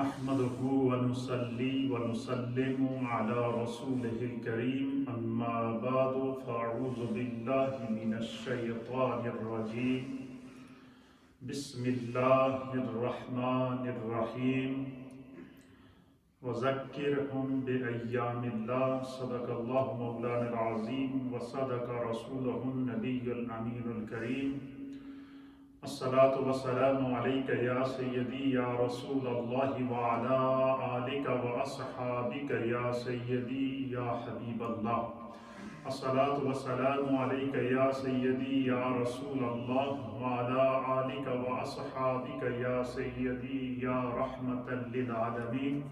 نحمده ونصلي ونسلم على رسوله الكريم أما بعد فأعوذ بالله من الشيطان الرجيم بسم الله الرحمن الرحيم وذكرهم بأيام الله صدق الله مولانا العظيم وصدق رسوله النبي الأمين الكريم الصلاة والسلام عليك يا سيدي يا رسول الله وعلى آلك وأصحابك يا سيدي يا حبيب الله الصلاة والسلام عليك يا سيدي يا رسول الله وعلى آلك وأصحابك يا سيدي يا رحمة للعالمين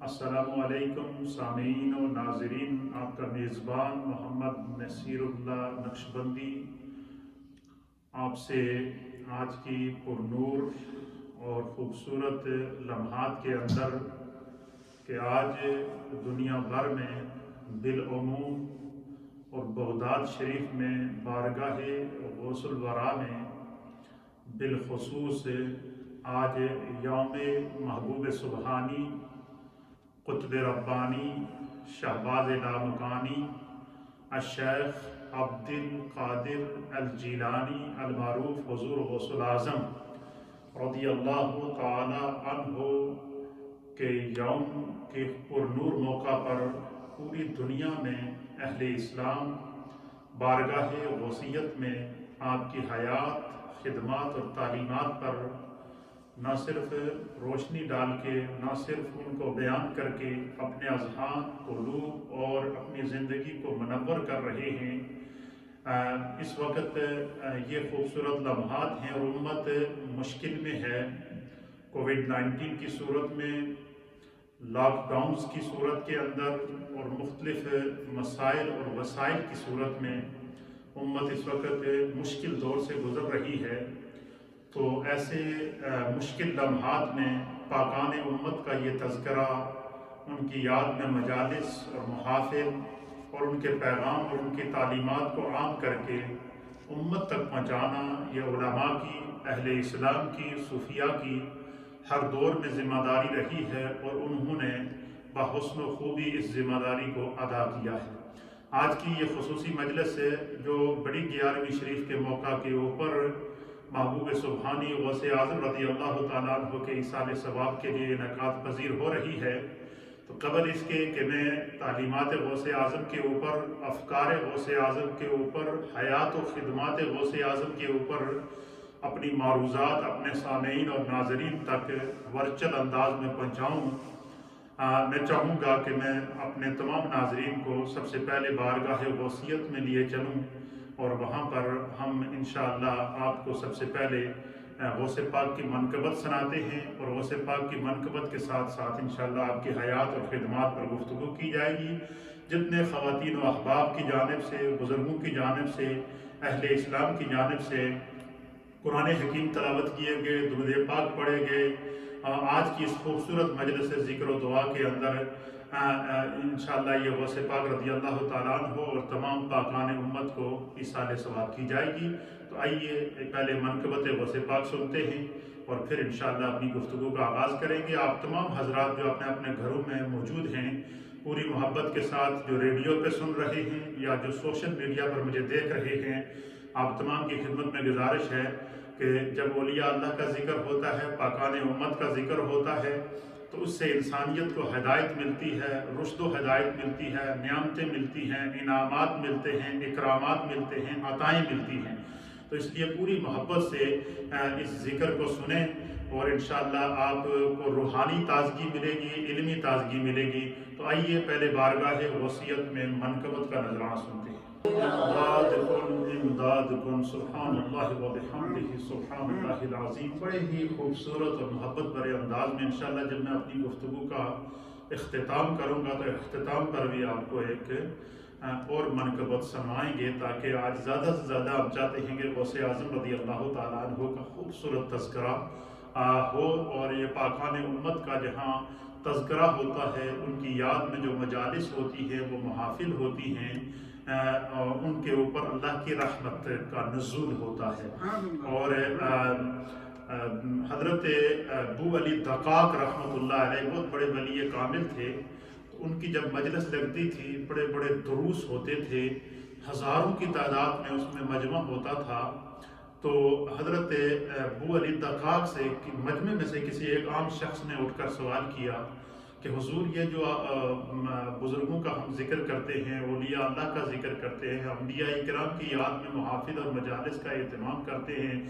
السلام علیکم سامعین و ناظرین، آپ کا میزبان محمد نصیر اللہ نقشبندی آپ سے آج کی پرنور اور خوبصورت لمحات کے اندر کہ آج دنیا بھر میں بالعموم اور بغداد شریف میں بارگاہ غوث الورا میں بالخصوص آج یوم محبوب سبحانی قطب ربانی شہباز لامکانی الشیخ عبد القادر الجیلانی المعروف حضور غوث العظم رضی اللہ تعالی عنہ کے یوم کے پرنور موقع پر پوری دنیا میں اہل اسلام بارگاہ غوثیت میں آپ کی حیات، خدمات اور تعلیمات پر نہ صرف روشنی ڈال کے، نہ صرف ان کو بیان کر کے اپنے اذہان، قلوب اور اپنی زندگی کو منور کر رہے ہیں۔ اس وقت یہ خوبصورت لمحات ہیں اور امت مشکل میں ہے، کووڈ-19 کی صورت میں، لاک ڈاؤنز کی صورت کے اندر اور مختلف مسائل اور وسائل کی صورت میں امت اس وقت مشکل دور سے گزر رہی ہے۔ تو ایسے مشکل لمحات میں پاکان امت کا یہ تذکرہ، ان کی یاد میں مجالس اور محافل اور ان کے پیغام اور ان کی تعلیمات کو عام کر کے امت تک پہنچانا، یہ علماء کی، اہل اسلام کی، صوفیاء کی ہر دور میں ذمہ داری رہی ہے اور انہوں نے بحسن و خوبی اس ذمہ داری کو ادا کیا ہے۔ آج کی یہ خصوصی مجلس ہے جو بڑی 11ویں شریف کے موقع کے اوپر محبوب سبحانی غوث اعظم رضی اللہ تعالیٰ عنہ کے ایصال ثواب کے لیے انعقاد پذیر ہو رہی ہے۔ تو قبل اس کے کہ میں تعلیمات غوث اعظم کے اوپر، افکار غوث اعظم کے اوپر، حیات و خدمات غوث اعظم کے اوپر اپنی معروضات اپنے سامعین اور ناظرین تک ورچل انداز میں پہنچاؤں، میں چاہوں گا کہ میں اپنے تمام ناظرین کو سب سے پہلے بارگاہ غوثیت میں لیے چلوں اور وہاں پر ہم انشاءاللہ آپ کو سب سے پہلے غوث پاک کی منقبت سناتے ہیں اور غوث پاک کی منقبت کے ساتھ ساتھ انشاءاللہ آپ کی حیات اور خدمات پر گفتگو کی جائے گی۔ جتنے خواتین و احباب کی جانب سے، بزرگوں کی جانب سے، اہل اسلام کی جانب سے قرآن حکیم تلاوت کیے گئے، درود پاک پڑھے گئے، آج کی اس خوبصورت مجلس ذکر و دعا کے اندر انشاءاللہ یہ غوث پاک رضی اللہ تعالیٰ عنہ اور تمام پاکان امت کو ایصال ثواب کی جائے گی۔ تو آئیے پہلے منقبت غوث پاک سنتے ہیں اور پھر انشاءاللہ اپنی گفتگو کا آغاز کریں گے۔ آپ تمام حضرات جو اپنے اپنے گھروں میں موجود ہیں، پوری محبت کے ساتھ جو ریڈیو پہ سن رہے ہیں یا جو سوشل میڈیا پر مجھے دیکھ رہے ہیں، آپ تمام کی خدمت میں گزارش ہے کہ جب اولیاء اللہ کا ذکر ہوتا ہے، پاکان امت کا ذکر ہوتا ہے، تو اس سے انسانیت کو ہدایت ملتی ہے، رشد و ہدایت ملتی ہے، نعمتیں ملتی ہیں، انعامات ملتے ہیں، اکرامات ملتے ہیں، عطائیں ملتی ہیں۔ تو اس لیے پوری محبت سے اس ذکر کو سنیں اور انشاءاللہ آپ کو روحانی تازگی ملے گی، علمی تازگی ملے گی۔ تو آئیے پہلے بارگاہ غوثیت میں منقبت کا نذرانہ سنتے ہیں۔ امداد کن، امداد کن، سبحان اللہ و بحمدہ سبحان اللہ العظیم۔ بڑے ہی خوبصورت اور محبت بھرے انداز میں انشاءاللہ جب میں اپنی گفتگو کا اختتام کروں گا تو اختتام پر بھی آپ کو ایک اور منقبت سنوائیں گے، تاکہ آج زیادہ سے زیادہ ہم چاہتے ہیں کہ غوث اعظم رضی اللہ تعالیٰ عنہ کا خوبصورت تذکرہ ہو، اور یہ پاکان امت کا جہاں تذکرہ ہوتا ہے، ان کی یاد میں جو مجالس ہوتی ہے، وہ محافل ہوتی ہیں، ان کے اوپر اللہ کی رحمت کا نزول ہوتا ہے۔ اور حضرت ابو علی دقاق رحمۃ اللہ علیہ بہت بڑے ولی کامل تھے. ان کی جب مجلس لگتی تھی بڑے بڑے دروس ہوتے تھے، ہزاروں کی تعداد میں اس میں مجمع ہوتا تھا. تو حضرت ابو علی دقاق سے مجمع میں سے کسی ایک عام شخص نے اٹھ کر سوال کیا کہ حضور یہ جو بزرگوں کا ہم ذکر کرتے ہیں، اولیاء اللہ کا ذکر کرتے ہیں، انبیاء کرام کی یاد میں محافظ اور مجالس کا اہتمام کرتے ہیں،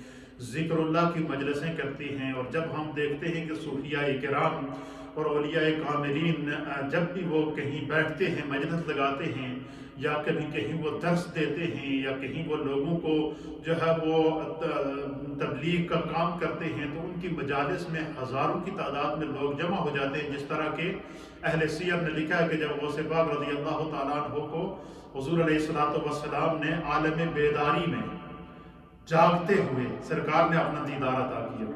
ذکر اللہ کی مجلسیں کرتی ہیں، اور جب ہم دیکھتے ہیں کہ صوفیاء کرام اور اولیاء کاملین جب بھی وہ کہیں بیٹھتے ہیں، مجلس لگاتے ہیں، یا کبھی کہیں وہ درس دیتے ہیں، یا کہیں وہ لوگوں کو جو ہے وہ تبلیغ کا کام کرتے ہیں، تو ان کی مجالس میں ہزاروں کی تعداد میں لوگ جمع ہو جاتے ہیں. جس طرح کہ اہل سیر نے لکھا ہے کہ جب غوث پاک رضی اللہ تعالیٰ عنہ کو حضور علیہ السلام نے عالم بیداری میں جاگتے ہوئے سرکار نے اپنا دیدار عطا کیا.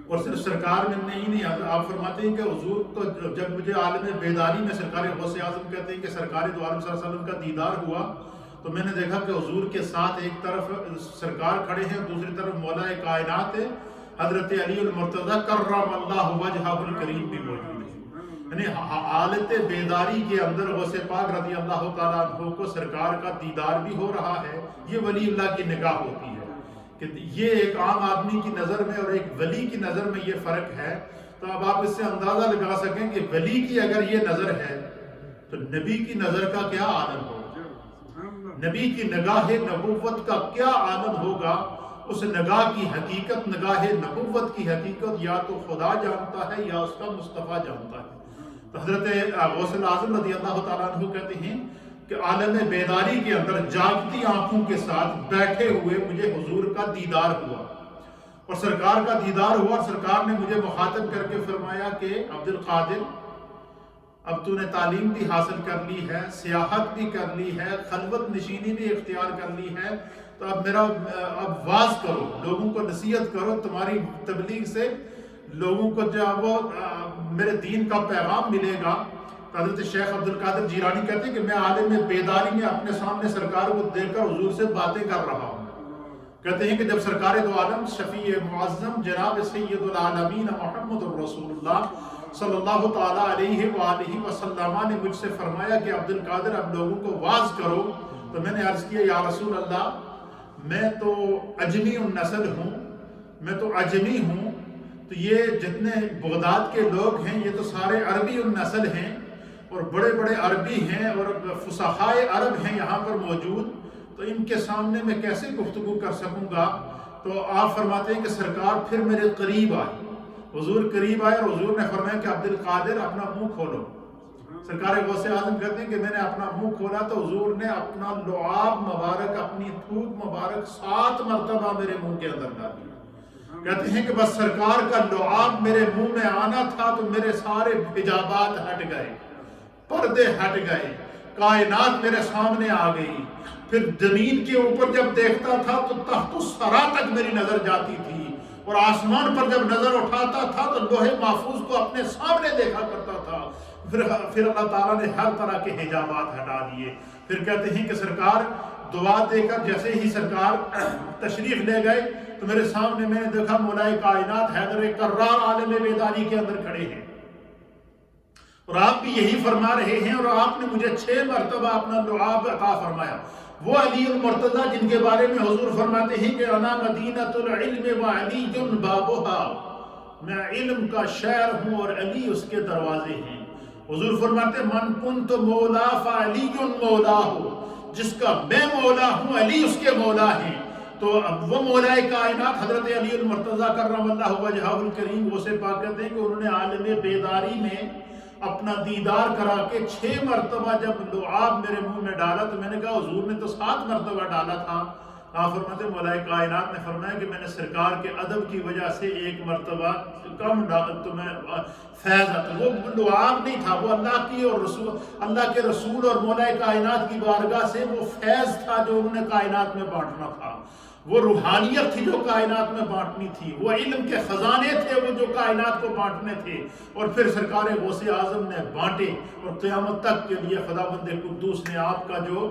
اور صرف سرکار میں نہیں آپ فرماتے ہیں کہ حضور کو جب مجھے عالم بیداری میں سرکار غوث اعظم کہتے ہیں کہ سرکار دو عالم صلی اللہ علیہ وسلم کا دیدار ہوا، تو میں نے دیکھا کہ حضور کے ساتھ ایک طرف سرکار کھڑے ہیں، دوسری طرف مولا کائنات حضرت علی المرتضی کرم اللہ وجہہ الکریم بھی موجود ہے. یعنی حالت بیداری کے اندر غوث پاک رضی اللہ تعالیٰ عنہ کو سرکار کا دیدار بھی ہو رہا ہے. یہ ولی اللہ کی نگاہ ہوتی ہے کہ یہ ایک عام آدمی کی نظر میں اور ایک ولی کی نظر میں یہ فرق ہے. تو اب آپ اس سے اندازہ لگا سکیں کہ ولی کی اگر یہ نظر ہے تو نبی کی نظر کا کیا عالم ہوگا، نبی کی نگاہ نبوت کا کیا عالم ہوگا. اس نگاہ کی حقیقت، نگاہ نبوت کی حقیقت یا تو خدا جانتا ہے یا اس کا مصطفیٰ جانتا ہے. تو حضرت غوث اعظم رضی اللہ تعالیٰ عنہ کہتے ہیں کہ عالم بیداری کے اندر جاگتی آنکھوں کے ساتھ بیٹھے ہوئے مجھے حضور کا دیدار ہوا، اور سرکار کا دیدار ہوا، اور سرکار نے مجھے مخاطب کر کے فرمایا کہ عبد القادر، اب تو نے تعلیم بھی حاصل کر لی ہے، سیاحت بھی کر لی ہے، خلوت نشینی بھی اختیار کر لی ہے، تو اب واعظ کرو، لوگوں کو نصیحت کرو، تمہاری تبلیغ سے لوگوں کو جو وہ میرے دین کا پیغام ملے گا. حضرت شیخ عبد القادر جیلانی کہتے ہیں کہ میں عالم بیداری میں اپنے سامنے سرکار کو دیکھ کر حضور سے باتیں کر رہا ہوں. کہتے ہیں کہ جب سرکار دو عالم شفیع معظم جناب سید العالمین محمد رسول اللہ صلی اللہ تعالیٰ علیہ وآلہ وسلم نے مجھ سے فرمایا کہ عبد القادر اب لوگوں کو واعظ کرو، تو میں نے عرض کیا یا رسول اللہ میں تو عجمی النسل ہوں، میں تو عجمی ہوں، تو یہ جتنے بغداد کے لوگ ہیں یہ تو سارے عربی النسل ہیں، اور بڑے بڑے عربی ہیں اور فصحائے عرب ہیں یہاں پر موجود، تو ان کے سامنے میں کیسے گفتگو کر سکوں گا. تو آپ فرماتے ہیں کہ سرکار پھر میرے قریب آئے، حضور قریب آئے، اور حضور نے فرمایا کہ عبد القادر اپنا منہ کھولو. سرکار غوث اعظم کہتے ہیں کہ میں نے اپنا منہ کھولا تو حضور نے اپنا لعاب مبارک، اپنی تھوک مبارک 7 مرتبہ میرے منہ کے اندر ڈال دیا. کہتے ہیں کہ بس سرکار کا لعاب میرے منہ میں آنا تھا تو میرے سارے حجابات ہٹ گئے، پردے ہٹ گئے، کائنات میرے سامنے آ گئی. پھر زمین کے اوپر جب دیکھتا تھا تو تحت الثری تک میری نظر جاتی تھی، اور آسمان پر جب نظر اٹھاتا تھا تو لوح محفوظ کو اپنے سامنے دیکھا کرتا تھا. پھر اللہ تعالیٰ نے ہر طرح کے حجابات ہٹا دیے. پھر کہتے ہیں کہ سرکار دعا دے کر جیسے ہی سرکار تشریف لے گئے تو میرے سامنے میں نے دیکھا مولا کائنات حیدر کرار عالم بیداری کے اندر کھڑے ہیں، اور آپ بھی یہی فرما رہے ہیں، اور آپ نے مجھے 6 مرتبہ اپنا لعاب عطا فرمایا. وہ علی المرتضی جن کے بارے میں حضور فرماتے ہیں کہ انا مدینۃ العلم وعلی بابها، میں علم کا شہر ہوں اور علی اس کے دروازے ہیں. حضور فرماتے من کنت مولا فعلی مولاہ، جس کا میں مولا ہوں علی اس کے مولا ہیں. تو اب وہ مولا کائنات حضرت علی المرتضی کرم اللہ وجہہ الکریم وہ سے پاک کہتے ہیں کہ انہوں نے عالم بیداری میں اپنا دیدار کرا کے 6 مرتبہ جب لعاب میرے منہ میں ڈالا تو میں نے کہا حضور نے تو 7 مرتبہ ڈالا تھا. آپ فرماتے مولا کائنات نے فرمایا کہ میں نے سرکار کے ادب کی وجہ سے 1 مرتبہ کم ڈالا تو میں فیض آتا. وہ لعاب نہیں تھا، وہ اللہ کی اور رسول اللہ کے رسول اور مولا کائنات کی بارگاہ سے وہ فیض تھا جو انہوں نے کائنات میں بانٹنا تھا. وہ روحانیت تھی جو کائنات میں بانٹنی تھی، وہ علم کے خزانے تھے وہ جو کائنات کو بانٹنے تھے، اور پھر سرکار غوث اعظم نے بانٹے، اور قیامت تک کے لیے خداوند قدوس نے آپ کا جو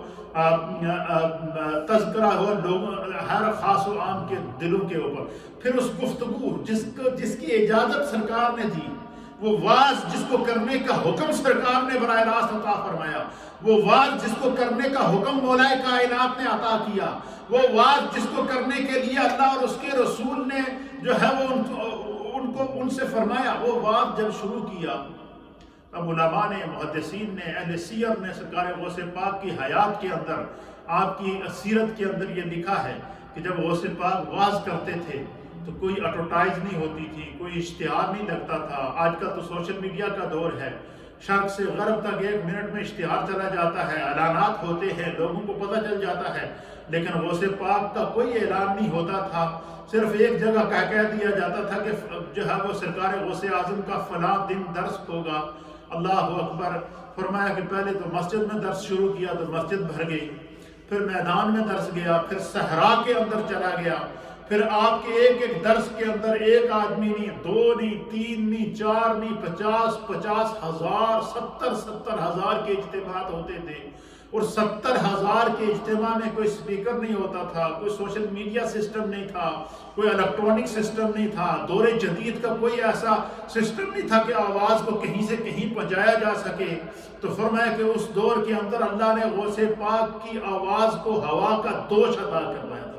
تذکرہ ہوا لوگوں ہر خاص و عام کے دلوں کے اوپر۔ پھر اس گفتگو جس کی اجازت سرکار نے دی، وہ واز جس کو کرنے کا حکم سرکار نے براہ راست عطا فرمایا، وہ واز جس کو کرنے کا حکم مولا کائنات نے عطا کیا، وہ واز جس کو کرنے کے لیے اللہ اور اس کے رسول نے جو ہے وہ ان سے فرمایا، وہ واز جب شروع کیا، اب علماء نے، محدثین نے، اہل سیر نے سرکار غوث پاک کی حیات کے اندر، آپ کی سیرت کے اندر یہ لکھا ہے کہ جب غوث پاک واز کرتے تھے تو کوئی ایڈورٹائز نہیں ہوتی تھی، کوئی اشتہار نہیں لگتا تھا۔ آج کل تو سوشل میڈیا کا دور ہے، شرق سے غرب تک 1 منٹ میں اشتہار چلا جاتا ہے، اعلانات ہوتے ہیں، لوگوں کو پتہ چل جاتا ہے، لیکن غوث پاک کا کوئی اعلان نہیں ہوتا تھا، صرف ایک جگہ کہہ دیا جاتا تھا کہ جو ہے وہ سرکار غوث اعظم کا فلاں دن درس ہوگا۔ اللہ اکبر، فرمایا کہ پہلے تو مسجد میں درس شروع کیا تو مسجد بھر گئی، پھر میدان میں درس گیا، پھر صحرا کے اندر چلا گیا، پھر آپ کے ایک درس کے اندر ایک آدمی نہیں، 2 نہیں، 3 نہیں، 4 نہیں، 50 ہزار، 70 ہزار کے اجتماعات ہوتے تھے، اور 70 ہزار کے اجتماع میں کوئی سپیکر نہیں ہوتا تھا، کوئی سوشل میڈیا سسٹم نہیں تھا، کوئی الیکٹرانک سسٹم نہیں تھا، دور جدید کا کوئی ایسا سسٹم نہیں تھا کہ آواز کو کہیں سے کہیں پہنچایا جا سکے۔ تو فرمایا کہ اس دور کے اندر اللہ نے غوث پاک کی آواز کو ہوا کا دوش عطا کروایا تھا،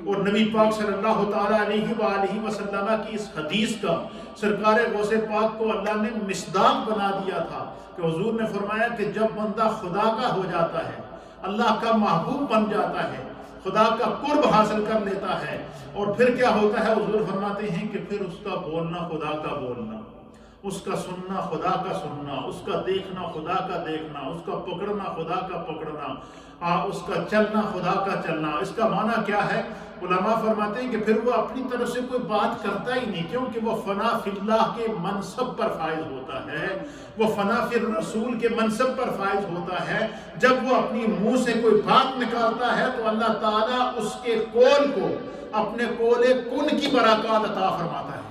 اور نبی پاک صلی اللہ تعالیٰ علیہ وآلہ وسلم کی اس حدیث کا سرکار غوث پاک کو اللہ نے مصداق بنا دیا تھا کہ حضور نے فرمایا کہ جب بندہ خدا کا ہو جاتا ہے، اللہ کا محبوب بن جاتا ہے، خدا کا قرب حاصل کر لیتا ہے، اور پھر کیا ہوتا ہے، حضور فرماتے ہیں کہ پھر اس کا بولنا خدا کا بولنا، اس کا سننا خدا کا سننا، اس کا دیکھنا خدا کا دیکھنا، اس کا پکڑنا خدا کا پکڑنا، اس کا چلنا خدا کا چلنا۔ اس کا معنی کیا ہے؟ علماء فرماتے ہیں کہ پھر وہ اپنی طرف سے کوئی بات کرتا ہی نہیں، کیونکہ وہ فنا فی اللہ کے منصب پر فائز ہوتا ہے، وہ فنا فی الرسول کے منصب پر فائز ہوتا ہے۔ جب وہ اپنی منہ سے کوئی بات نکالتا ہے تو اللہ تعالیٰ اس کے قول کو اپنے قول کن کی برکات عطا فرماتا ہے،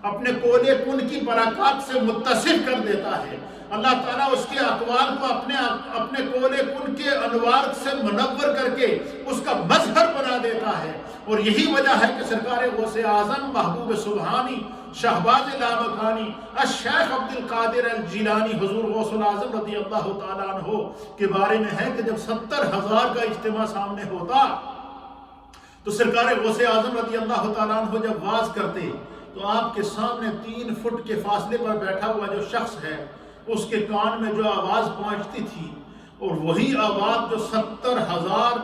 اپنے قول کن کی برکات سے متصف کر دیتا ہے۔ اللہ تعالیٰ اس کے اقوال کو اپنے قول کن کے انوار سے منور کر کے اس کا مظہر بنا دیتا ہے، اور یہی وجہ ہے کہ سرکار غوث اعظم محبوب سبحانی شہباز لامکانی الشیخ عبد القادر الجیلانی حضور غوث الاعظم رضی اللہ تعالیٰ عنہ کے بارے میں ہے کہ جب 70 ہزار کا اجتماع سامنے ہوتا تو سرکار غوث اعظم رضی اللہ تعالیٰ عنہ جب واز کرتے تو آپ کے سامنے 3 فٹ کے فاصلے پر بیٹھا ہوا جو شخص ہے اس کے کان میں جو آواز پہنچتی تھی، اور وہی آواز جو 70 ہزار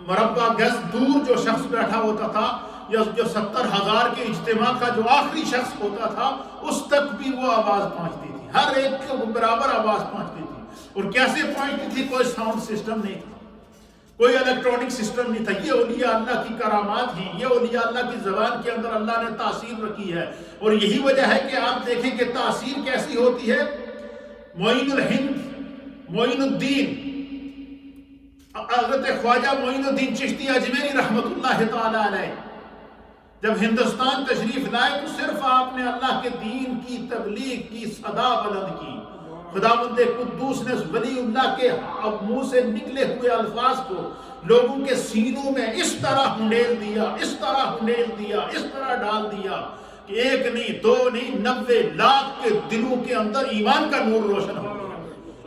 مربع گز دور جو شخص بیٹھا ہوتا تھا، یا جو 70 ہزار کے اجتماع کا جو آخری شخص ہوتا تھا، اس تک بھی وہ آواز پہنچتی تھی، ہر ایک کو برابر آواز پہنچتی تھی۔ اور کیسے پہنچتی تھی؟ کوئی ساؤنڈ سسٹم نہیں تھا، کوئی الیکٹرانک سسٹم نہیں تھا۔ یہ اولیاء اللہ کی کرامات ہیں، یہ اولیاء اللہ کی زبان کے اندر اللہ نے تاثیر رکھی ہے، اور یہی وجہ ہے کہ آپ دیکھیں کہ تاثیر کیسی ہوتی ہے۔ معین الہند معین الدین حضرت خواجہ معین الدین چشتی اجمیری رحمت اللہ تعالیٰ علیہ جب ہندوستان تشریف لائے تو صرف آپ نے اللہ کے دین کی تبلیغ کی صدا بلند کی۔ خداوند قدوس نے ولی اللہ کے منہ سے نکلے ہوئے الفاظ کو لوگوں کے سینوں میں اس طرح ہنڈیل دیا، اس طرح ہنڈیل دیا، اس طرح ڈال دیا کہ 1 نہیں 2 نہیں 90 لاکھ کے دلوں کے اندر ایمان کا نور روشن ہو گیا،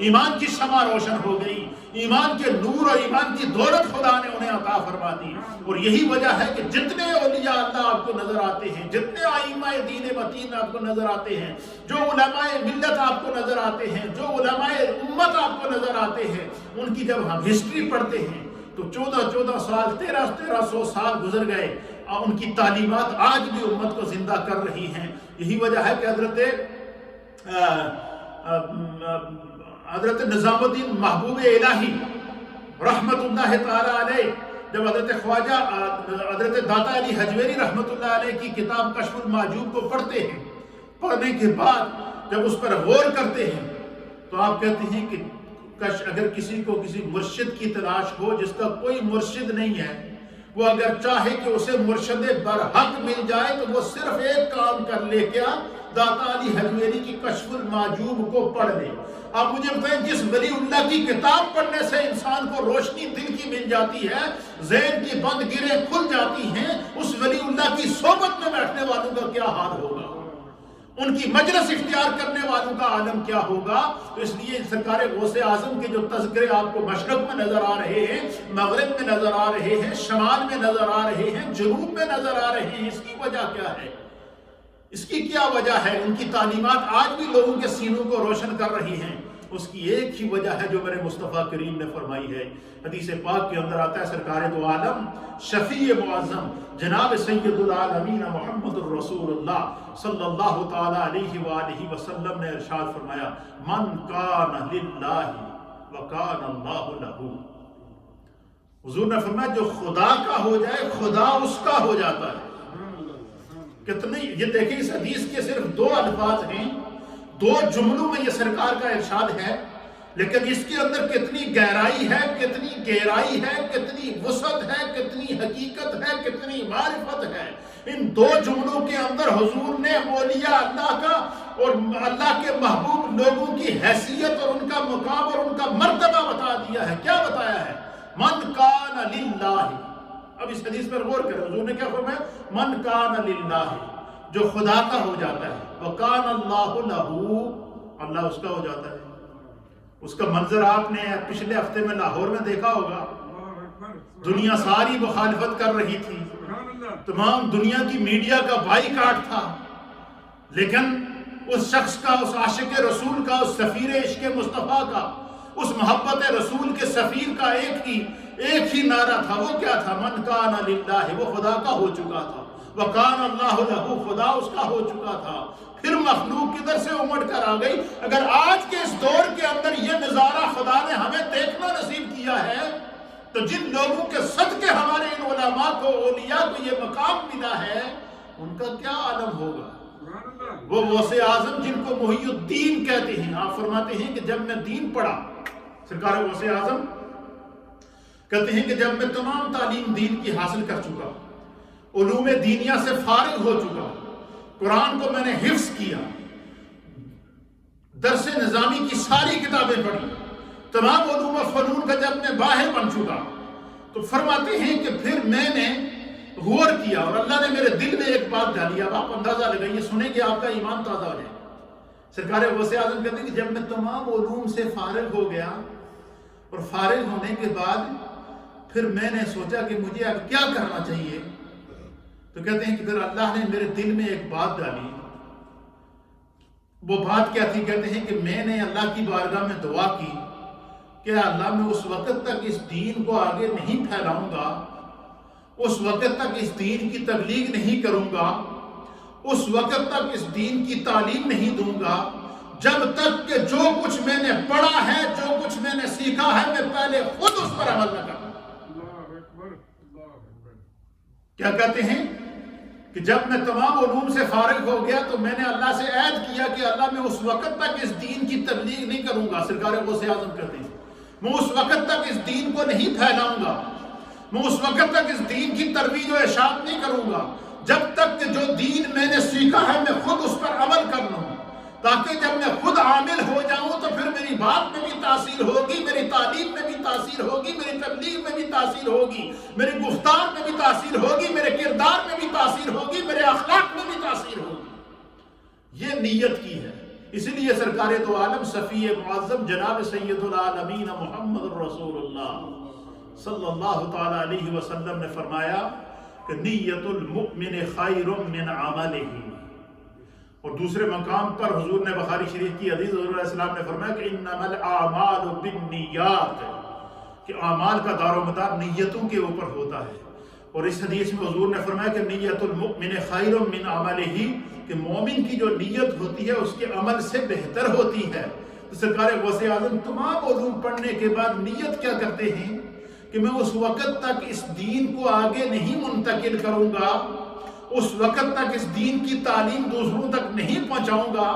ایمان کی شمع روشن ہو گئی، ایمان کے نور اور ایمان کی دولت خدا نے انہیں عطا فرما دی۔ اور یہی وجہ ہے کہ جتنے اولیاء اللہ آپ کو نظر آتے ہیں، جتنے ائمہ دین متین آپ کو نظر آتے ہیں، جو علماء ملت آپ کو نظر آتے ہیں، جو علماء امت آپ کو نظر آتے ہیں، ان کی جب ہم ہسٹری پڑھتے ہیں تو 14 سال 1300 سال گزر گئے، ان کی تعلیمات آج بھی امت کو زندہ کر رہی ہیں۔ یہی وجہ ہے کہ حضرت نظام الدین محبوب الہی رحمت اللہ تعالیٰ علیہ جب حضرت خواجہ حضرت داتا علی حجویری رحمت اللہ علیہ کی کتاب کشف المحجوب کو پڑھتے ہیں، پڑھنے کے بعد جب اس پر غور کرتے ہیں تو آپ کہتے ہیں کہ اگر کسی کو کسی مرشد کی تلاش ہو جس کا کوئی مرشد نہیں ہے، وہ اگر چاہے کہ اسے مرشد برحق مل جائے تو وہ صرف ایک کام کر لے، کیا؟ داتا علی حجویری کی کشف المعجوب کو پڑھ لے۔ آپ مجھے بتائیں، جس ولی اللہ کی کتاب پڑھنے سے انسان کو روشنی دل کی مل جاتی ہے، ذہن کی بند گریں کھل جاتی ہیں، اس ولی اللہ کی صحبت میں بیٹھنے والوں کا کیا حال ہوگا، ان کی مجلس اختیار کرنے والوں کا عالم کیا ہوگا؟ تو اس لیے سرکار غوث اعظم کے جو تذکرے آپ کو مشرق میں نظر آ رہے ہیں، مغرب میں نظر آ رہے ہیں، شمال میں نظر آ رہے ہیں، جنوب میں نظر آ رہے ہیں، اس کی وجہ کیا ہے؟ اس کی کیا وجہ ہے؟ ان کی تعلیمات آج بھی لوگوں کے سینوں کو روشن کر رہی ہیں۔ اس کی ایک ہی وجہ ہے جو میرے مصطفیٰ کریم نے فرمائی ہے۔ حدیث پاک کے اندر آتا ہے، سرکار دو عالم شفیع معظم جناب سید العالمین محمد الرسول اللہ صلی اللہ تعالی علیہ وآلہ وسلم نے ارشاد فرمایا، من کان للہ وکان اللہ لہ۔ حضور نے فرمایا جو خدا کا ہو جائے خدا اس کا ہو جاتا ہے۔ کتنی، یہ دیکھیں اس حدیث کے صرف 2 الفاظ ہیں، 2 جملوں میں یہ سرکار کا ارشاد ہے، لیکن اس کے اندر کتنی گہرائی ہے، کتنی گہرائی ہے، کتنی وسعت ہے، کتنی حقیقت ہے، کتنی معرفت ہے۔ ان 2 جملوں کے اندر حضور نے اولیاء اللہ کا اور اللہ کے محبوب لوگوں کی حیثیت اور ان کا مقام اور ان کا مرتبہ بتا دیا ہے۔ کیا بتایا ہے؟ من کان للہ۔ اب اس حدیث پر غور کریں، حضور نے کیا فرمایا؟ من کان للہ، جو خدا کا ہو جاتا ہے، وکان اللہ لہ، اللہ اس کا ہو جاتا ہے۔ اس کا منظر آپ نے پچھلے ہفتے میں لاہور میں دیکھا ہوگا، دنیا ساری مخالفت کر رہی تھی، تمام دنیا کی میڈیا کا بائیکاٹ تھا، لیکن اس شخص کا، اس عاشق رسول کا، اس سفیر عشق مصطفیٰ کا، اس محبت رسول کے سفیر کا ایک ہی نعرہ تھا۔ وہ کیا تھا؟ من کان للہ، وہ خدا کا ہو چکا تھا، وکان اللہ لہ، خدا اس کا ہو چکا تھا۔ پھر مخلوق کدھر سے امڑ کر آ گئی؟ اگر آج کے اس دور کے اندر یہ نظارہ خدا نے ہمیں دیکھنا نصیب کیا ہے، تو جن لوگوں کے صدقے ہمارے ان علماء کو، اولیاء کو یہ مقام ملا ہے، ان کا کیا عالم ہوگا؟ وہ غوث اعظم جن کو محی الدین کہتے ہیں، آپ فرماتے ہیں کہ جب میں دین پڑھا، سرکار غوث اعظم کہتے ہیں کہ جب میں تمام تعلیم دین کی حاصل کر چکا، علوم دینیہ سے فارغ ہو چکا، قرآن کو میں نے حفظ کیا، درس نظامی کی ساری کتابیں پڑھی، تمام علوم و فنون کا جب میں باہر بن چکا، تو فرماتے ہیں کہ پھر میں نے غور کیا اور اللہ نے میرے دل میں ایک بات ڈالی۔ اب آپ اندازہ لگائیے، سنیں کہ آپ کا ایمان تازہ ہو جائے۔ سرکار غوث اعظم کہتے ہیں کہ جب میں تمام علوم سے فارغ ہو گیا، اور فارغ ہونے کے بعد پھر میں نے سوچا کہ مجھے اب کیا کرنا چاہیے، تو کہتے ہیں کہ پھر اللہ نے میرے دل میں ایک بات ڈالی۔ وہ بات کیا تھی؟ کہتے ہیں کہ میں نے اللہ کی بارگاہ میں دعا کی کہ اللہ میں اس وقت تک اس دین کو آگے نہیں پھیلاؤں گا، اس وقت تک اس دین کی تبلیغ نہیں کروں گا، اس وقت تک اس دین کی تعلیم نہیں دوں گا، جب تک کہ جو کچھ میں نے پڑھا ہے، جو کچھ میں نے سیکھا ہے، میں پہلے خود اس پر عمل نہ کروں۔ کیا کہتے ہیں کہ جب میں تمام علوم سے فارغ ہو گیا تو میں نے اللہ سے عہد کیا کہ اللہ میں اس وقت تک اس دین کی تبلیغ نہیں کروں گا۔ سرکار غوث اعظم کہتے ہیں میں اس وقت تک اس دین کو نہیں پھیلاؤں گا، میں اس وقت تک اس دین کی ترویج و اشاعت نہیں کروں گا جب تک کہ جو دین میں نے سیکھا ہے میں خود اس پر عمل کر لوں، تاکہ جب میں خود عامل ہو جاؤں تو پھر میری بات میں بھی تاثیر ہوگی، میری تعلیم میں بھی تاثیر ہوگی، میری تبلیغ میں بھی تاثیر ہوگی، میری گفتار میں بھی تاثیر ہوگی، میرے کردار میں بھی تاثیر ہوگی، میرے اخلاق میں بھی تاثیر ہوگی۔ یہ نیت کی ہے۔ اسی لیے سرکار دو عالم صفی معظم جناب سید العالمین محمد رسول اللہ صلی اللہ تعالی علیہ وسلم نے فرمایا کہ نیت المؤمن خیر من عملہ، اور دوسرے مقام پر حضور نے بخاری شریف کی حدیث حضور علیہ السلام نے فرمایا کہ انما الاعمال بالنیات، کہ اعمال کا دار و مدار نیتوں کے اوپر ہوتا ہے۔ اور اس حدیث میں حضور نے فرمایا کہ نیت المؤمن خیر من عملہ، کہ مومن کی جو نیت ہوتی ہے اس کے عمل سے بہتر ہوتی ہے۔ تو سرکار غوث اعظم تمام علوم پڑھنے کے بعد نیت کیا کرتے ہیں کہ میں اس وقت تک اس دین کو آگے نہیں منتقل کروں گا، اس وقت تک اس دین کی تعلیم دوسروں تک نہیں پہنچاؤں گا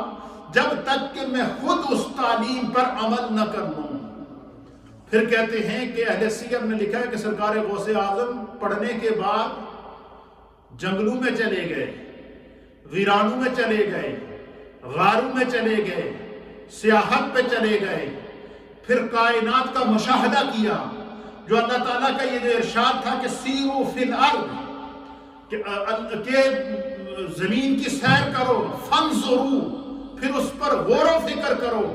جب تک کہ میں خود اس تعلیم پر عمل نہ کر لوں۔ پھر کہتے ہیں کہ اہل سیر نے لکھا ہے کہ سرکار غوث اعظم پڑھنے کے بعد جنگلوں میں چلے گئے، ویرانوں میں چلے گئے، غاروں میں چلے گئے، سیاحت پہ چلے گئے، پھر کائنات کا مشاہدہ کیا، جو اللہ تعالیٰ کا یہ جو ارشاد تھا کہ سیرو فی الارض، کہ زمین کی سیر کرو، فانظرو، پھر اس پر غور و فکر کرو،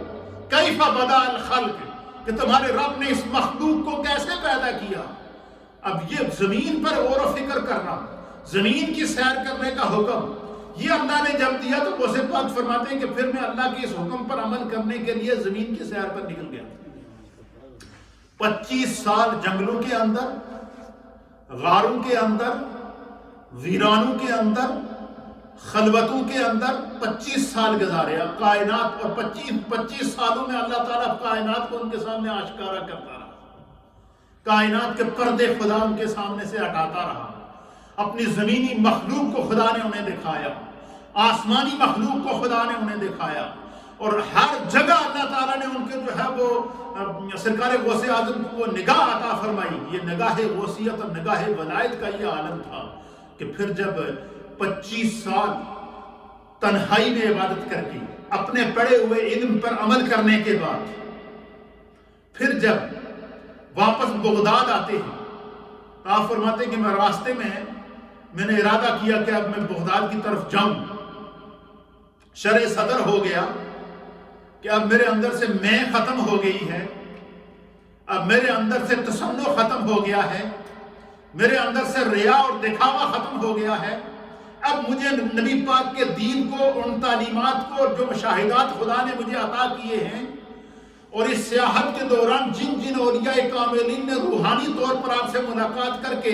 کیف بدا الخلق، کہ تمہارے رب نے اس مخلوق کو کیسے پیدا کیا۔ اب یہ زمین پر غور و فکر کرنا، زمین کی سیر کرنے کا حکم یہ اللہ نے جب دیا، تو غوث پاک فرماتے ہیں کہ پھر میں اللہ کے اس حکم پر عمل کرنے کے لیے زمین کی سیر پر نکل گیا۔ 25 سال جنگلوں کے اندر، غاروں کے اندر، ویرانوں کے اندر، خلوتوں کے اندر 25 سال گزارے کائنات، اور 25 سالوں میں اللہ تعالیٰ کائنات کو ان کے سامنے آشکارا کرتا رہا، کائنات کے پردے خدا ان کے سامنے سے ہٹاتا رہا، اپنی زمینی مخلوق کو خدا نے انہیں دکھایا، آسمانی مخلوق کو خدا نے انہیں دکھایا، اور ہر جگہ اللہ تعالیٰ نے ان کے جو ہے وہ سرکار غوث اعظم کو وہ نگاہ عطا فرمائی۔ یہ نگاہ غوثیت اور نگاہ ولایت کا یہ عالم تھا کہ پھر جب 25 سال تنہائی میں عبادت کر کے اپنے پڑے ہوئے علم پر عمل کرنے کے بعد، پھر جب واپس بغداد آتے ہیں، آپ فرماتے ہیں کہ میں راستے میں نے ارادہ کیا کہ اب میں بغداد کی طرف جاؤں، شرع صدر ہو گیا کہ اب میرے اندر سے میں ختم ہو گئی ہے، اب میرے اندر سے تصنع ختم ہو گیا ہے، میرے اندر سے ریا اور دکھاوا ختم ہو گیا ہے، اب مجھے نبی پاک کے دین کو، ان تعلیمات کو، جو مشاہدات خدا نے مجھے عطا کیے ہیں، اور اس سیاحت کے دوران جن جن اولیاء کاملین نے روحانی طور پر آپ سے ملاقات کر کے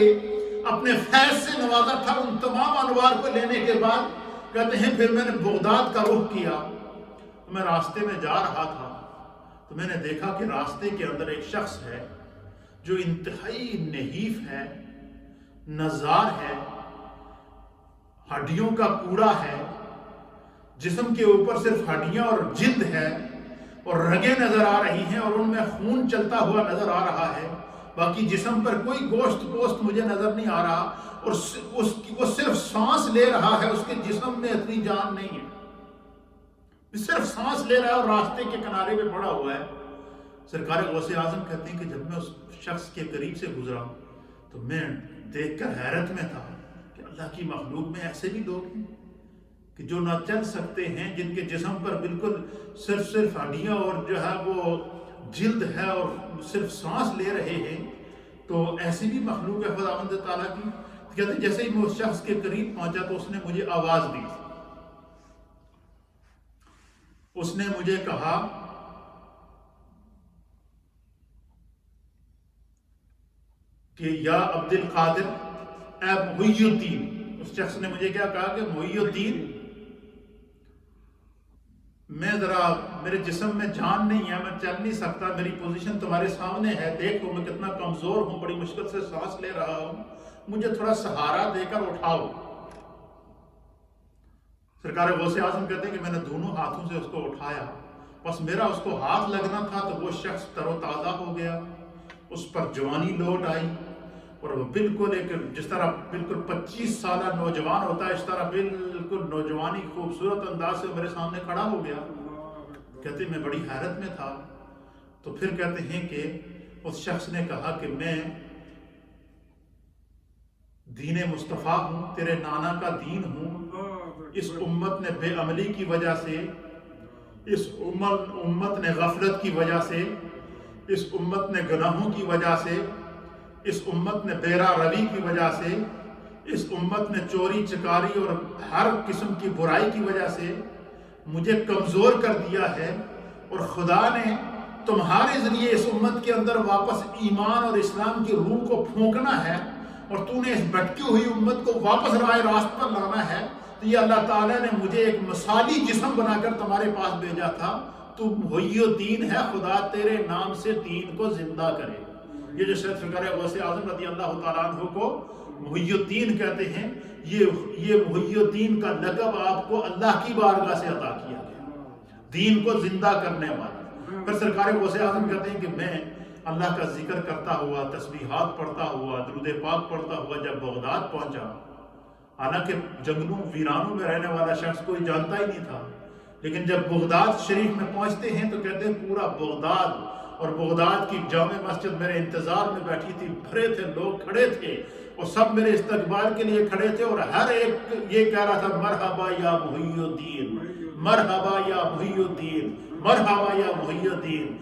اپنے فیض سے نوازا تھا، ان تمام انوار کو لینے کے بعد کہتے ہیں پھر میں نے بغداد کا رخ کیا۔ میں راستے میں جا رہا تھا تو میں نے دیکھا کہ راستے کے اندر ایک شخص ہے جو انتہائی نحیف ہے، نزار ہے، ہڈیوں کا کوڑا ہے، جسم کے اوپر صرف ہڈیاں اور جلد ہے، اور رگیں نظر آ رہی ہیں، اور ان میں خون چلتا ہوا نظر آ رہا ہے، باقی جسم پر کوئی گوشت پوست مجھے نظر نہیں آ رہا، اور وہ صرف سانس لے رہا ہے، اس کے جسم میں اتنی جان نہیں ہے، صرف سانس لے رہا ہے اور راستے کے کنارے پہ پڑا ہوا ہے۔ سرکار غوث اعظم کہتے ہیں کہ جب میں اس شخص کے قریب سے گزرا تو میں دیکھ کر حیرت میں تھا کہ اللہ کی مخلوق میں ایسے بھی لوگ ہیں کہ جو نہ چل سکتے ہیں، جن کے جسم پر بالکل صرف ہڈیاں اور جو ہے وہ جلد ہے اور صرف سانس لے رہے ہیں، تو ایسی بھی مخلوق ہے خداوند تعالیٰ کی۔ کہتے ہیں جیسے ہی میں اس شخص کے قریب پہنچا تو اس نے مجھے آواز دی، اس نے مجھے کہا کہ یا عبد القادر، اے محی الدین۔ اس شخص نے مجھے کیا کہا کہ محی الدین، میں ذرا، میرے جسم میں جان نہیں ہے، میں چل نہیں سکتا، میری پوزیشن تمہارے سامنے ہے، دیکھو میں کتنا کمزور ہوں، بڑی مشکل سے سانس لے رہا ہوں، مجھے تھوڑا سہارا دے کر اٹھاؤ۔ سرکار غوث اعظم کہتے ہیں کہ میں نے دونوں ہاتھوں سے اس کو اٹھایا، بس میرا اس کو ہاتھ لگنا تھا تو وہ شخص تر و تازہ ہو گیا، اس پر جوانی لوٹ آئی، اور وہ بالکل ایک جس طرح بالکل 25 سالہ نوجوان ہوتا ہے، اس طرح بالکل نوجوانی خوبصورت انداز سے میرے سامنے کھڑا ہو گیا۔ کہتے ہیں میں بڑی حیرت میں تھا۔ تو پھر کہتے ہیں کہ اس شخص نے کہا کہ میں دین مصطفیٰ ہوں، تیرے نانا کا دین ہوں، اس امت نے بے عملی کی وجہ سے، اس امت نے غفلت کی وجہ سے، اس امت نے گناہوں کی وجہ سے، اس امت نے بیرا روی کی وجہ سے، اس امت نے چوری چکاری اور ہر قسم کی برائی کی وجہ سے مجھے کمزور کر دیا ہے، اور خدا نے تمہارے ذریعے اس امت کے اندر واپس ایمان اور اسلام کی روح کو پھونکنا ہے، اور تو نے اس بھٹکی ہوئی امت کو واپس راہ راست پر لانا ہے، تو یہ اللہ تعالیٰ نے مجھے ایک مثالی جسم بنا کر تمہارے پاس بھیجا تھا، تو محی الدین ہے، خدا تیرے نام سے دین کو زندہ کرے۔ یہ جو سرکار غوث اعظم رضی اللہ تعالیٰ عنہ کو محی الدین کہتے ہیں، یہ محی الدین کا لقب آپ کو اللہ کی بارگاہ سے عطا کیا گیا، دین کو زندہ کرنے والا۔ پھر سرکار غوث اعظم کہتے ہیں کہ میں اللہ کا ذکر کرتا ہوا، تسبیحات پڑھتا ہوا، درود پاک پڑھتا ہوا جب بغداد پہنچا، حالانکہ جنگلوں ویرانوں میں رہنے والا شخص کوئی جانتا ہی نہیں تھا، لیکن جب بغداد شریف میں پہنچتے ہیں تو کہتے ہیں پورا بغداد اور بغداد کی جامع مسجد میرے انتظار میں بیٹھی تھی، بھرے تھے، لوگ کھڑے تھے اور سب میرے استقبال کے لیے کھڑے تھے، اور ہر ایک یہ کہہ رہا تھا مرحبا یا محی الدین، مرحبا یا محی الدین، مرحبا یا محی الدین،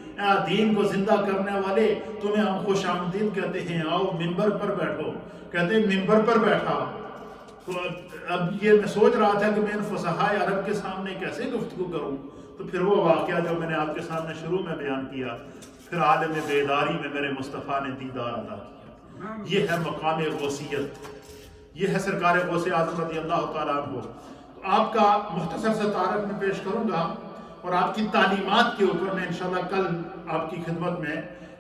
دین کو زندہ کرنے والے تمہیں ہم خوش آمدید کہتے ہیں، آؤ منبر پر بیٹھو۔ کہتے ہیں منبر پر بیٹھا۔ تو اب یہ میں سوچ رہا تھا کہ میں ان فصحائے عرب کے سامنے کیسے گفتگو کروں، تو پھر وہ واقعہ جو میں نے آپ کے سامنے شروع میں بیان کیا، پھر عالم بیداری میں میرے مصطفیٰ نے دیدار عطا کیا۔ یہ ہے مقام غوثیت، یہ ہے سرکار غوث اعظم رضی اللہ تعالیٰ عنہ۔ تو آپ کا مختصر سا تعارف میں پیش کروں گا، اور آپ کی تعلیمات کے اوپر میں انشاءاللہ کل آپ کی خدمت میں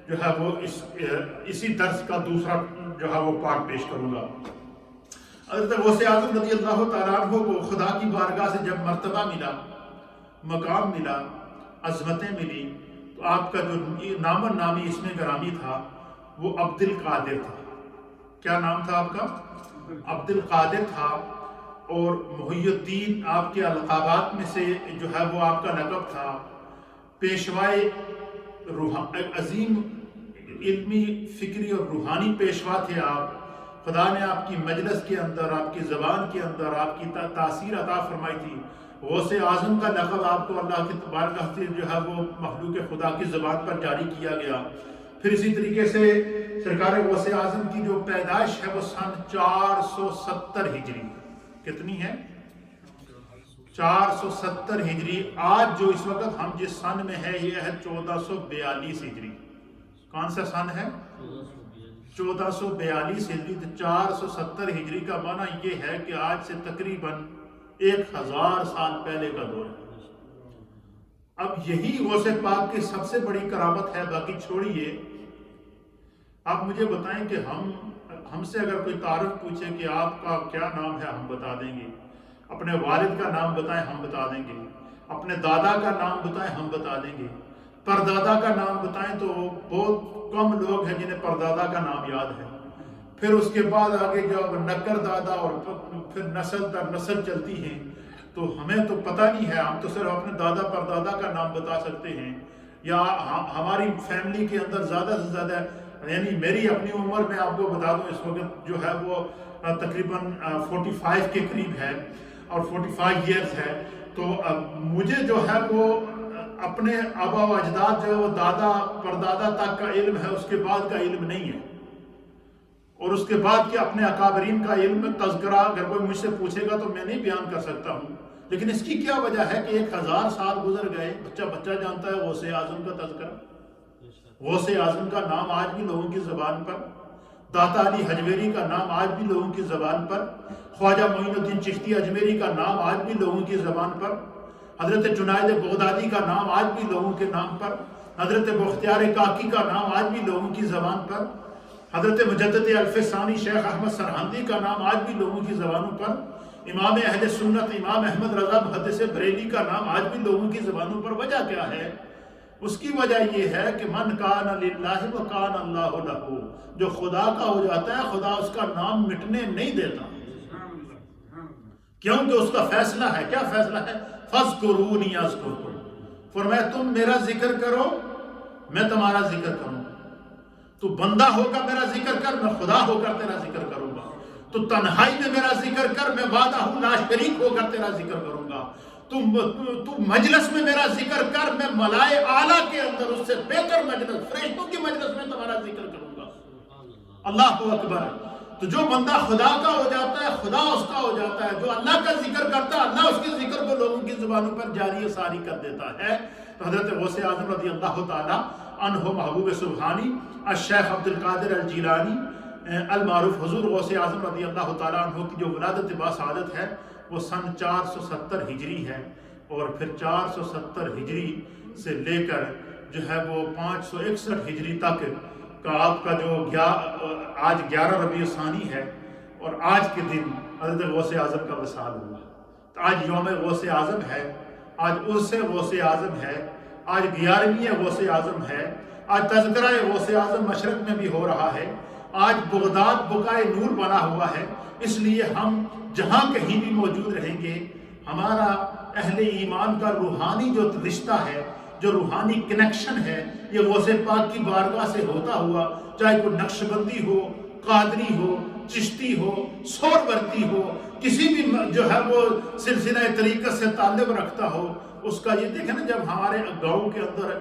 جو ہے وہ اسی درس کا دوسرا جو ہے وہ پارٹ پیش کروں گا۔ حضرت غوث اعظم رضی اللہ تعالیٰ عنہ کو خدا کی بارگاہ سے جب مرتبہ ملا، مقام ملا، عظمتیں ملی، تو آپ کا جو نام و نامی اسم گرامی تھا وہ عبد القادر تھا۔ کیا نام تھا آپ کا؟ عبد القادر تھا، اور محی الدین آپ کے القابات میں سے جو ہے وہ آپ کا لقب تھا۔ پیشوائے عظیم علمی، فکری اور روحانی پیشوا تھے آپ۔ خدا نے آپ کی مجلس کے اندر، آپ کی زبان کے اندر آپ کی تاثیر عطا فرمائی تھی۔ غوث اعظم کا لقب آپ کو اللہ کی بارگاہ سے جو ہے وہ مخلوق خدا کی زبان پر جاری کیا گیا۔ پھر اسی طریقے سے سرکار غوث اعظم کی جو پیدائش ہے وہ سن 470 ہجری، کتنی ہے؟ 470 ہجری۔ آج جو اس وقت ہم جس سن میں ہے یہ ہے 1442 ہجری۔ کون سا سن ہے؟ 1442 ہجری۔ 470 ہجری کا معنی یہ ہے کہ آج سے تقریباً 1000 سال پہلے کا دور ہے۔ اب یہی غوث پاک کی سب سے بڑی کرامت ہے، باقی چھوڑیے۔ آپ مجھے بتائیں کہ ہم سے اگر کوئی تعارف پوچھے کہ آپ کا کیا نام ہے، ہم بتا دیں گے۔ اپنے والد کا نام بتائیں، ہم بتا دیں گے۔ اپنے دادا کا نام بتائیں، ہم بتا دیں گے۔ پردادا کا نام بتائیں تو بہت کم لوگ ہیں جنہیں پردادا کا نام یاد ہے۔ پھر اس کے بعد آگے جب نکر دادا اور پھر نسل در نسل چلتی ہیں تو ہمیں تو پتہ نہیں ہے، ہم تو صرف اپنے دادا پردادا کا نام بتا سکتے ہیں، یا ہماری فیملی کے اندر زیادہ سے زیادہ، یعنی میری اپنی عمر میں آپ کو بتا دوں اس وقت جو ہے وہ تقریباً 45 کے قریب ہے اور 45 ایئرز ہے۔ تو مجھے جو ہے وہ اپنے آبا و اجداد جو ہے وہ دادا پردادا تک کا علم ہے، اس کے بعد کا علم نہیں ہے، اور اس کے بعد کے اپنے اکابرین کا علم تذکرہ اگر کوئی مجھ سے پوچھے گا تو میں نہیں بیان کر سکتا ہوں۔ لیکن اس کی کیا وجہ ہے کہ 1000 سال گزر گئے، بچہ جانتا ہے غوث اعظم کا تذکرہ، غوث اعظم کا نام آج بھی لوگوں کی زبان پر، داتا علی حجویری کا نام آج بھی لوگوں کی زبان پر، خواجہ معین الدین چشتی اجمیری کا نام آج بھی لوگوں کی زبان پر، حضرت جنید بغدادی کا نام آج بھی لوگوں کے نام پر، حضرت بختیار کاکی کا نام آج بھی لوگوں کی زبان پر، حضرت مجدد الف ثانی شیخ احمد سرہندی کا نام آج بھی لوگوں کی زبانوں پر، امام اہل سنت امام احمد رضا محدث بریلی کا نام آج بھی لوگوں کی زبانوں پر۔ وجہ کیا ہے؟ اس کی وجہ یہ ہے کہ من کان للہ وکان اللہ لہ، جو خدا کا ہو جاتا ہے خدا اس کا نام مٹنے نہیں دیتا، کیونکہ اس کا فیصلہ ہے۔ کیا فیصلہ ہے؟ فاذکرونی اذکرکم، فرمایا تم میرا ذکر کرو میں تمہارا ذکر کروں، تو بندہ ہو کر میرا ذکر کر، میں خدا ہو کر تیرا ذکر کروں گا، تو تنہائی میں میرا ذکر کر، میں وحدہ لا شریک ہو کر تیرا ذکر کروں گا، تو مجلس میں میرا ذکر کر، میں ملائے اعلیٰ کے اندر اس سے بہتر مجلس، فرشتوں کی مجلس میں تمہارا ذکر کروں گا۔ اللہ اکبر۔ تو جو بندہ خدا کا ہو جاتا ہے خدا اس کا ہو جاتا ہے، جو اللہ کا ذکر کرتا ہے اللہ اس کے ذکر کو لوگوں کی زبانوں پر جاری ساری کر دیتا ہے۔ تو حضرت غوث اعظم رضی اللہ تعالی عنہ محبوب سبحانی الشیخ عبد القادر الجیلانی المعروف حضور غوث اعظم رضی اللہ تعالی عنہ کی جو ولادت باسعادت ہے وہ سن 470 ہجری ہے، اور پھر 470 ہجری سے لے کر جو ہے وہ 561 ہجری تک کا آپ کا جو آج 11 ربیع ثانی ہے، اور آج کے دن حضرت غوث اعظم کا وصال ہوا۔ تو آج یوم غوث اعظم ہے، آج عرس غوث اعظم ہے، آج 11ویں غوث اعظم ہے، آج تذکرہ غوث اعظم مشرق میں بھی ہو رہا ہے، آج بغداد بقائے نور بنا ہوا ہے۔ اس لیے ہم جہاں کہیں بھی موجود رہیں گے، ہمارا اہل ایمان کا روحانی جو رشتہ ہے، جو روحانی کنیکشن ہے، یہ غوث پاک کی بارگاہ سے ہوتا ہوا، چاہے کوئی نقش بندی ہو، قادری ہو، چشتی ہو، سہروردی ہو، کسی بھی جو ہے وہ سلسلہ طریقت سے تعلق رکھتا ہو، اس کا یہ دیکھیں نا، جب ہمارے گاؤں کے اندر،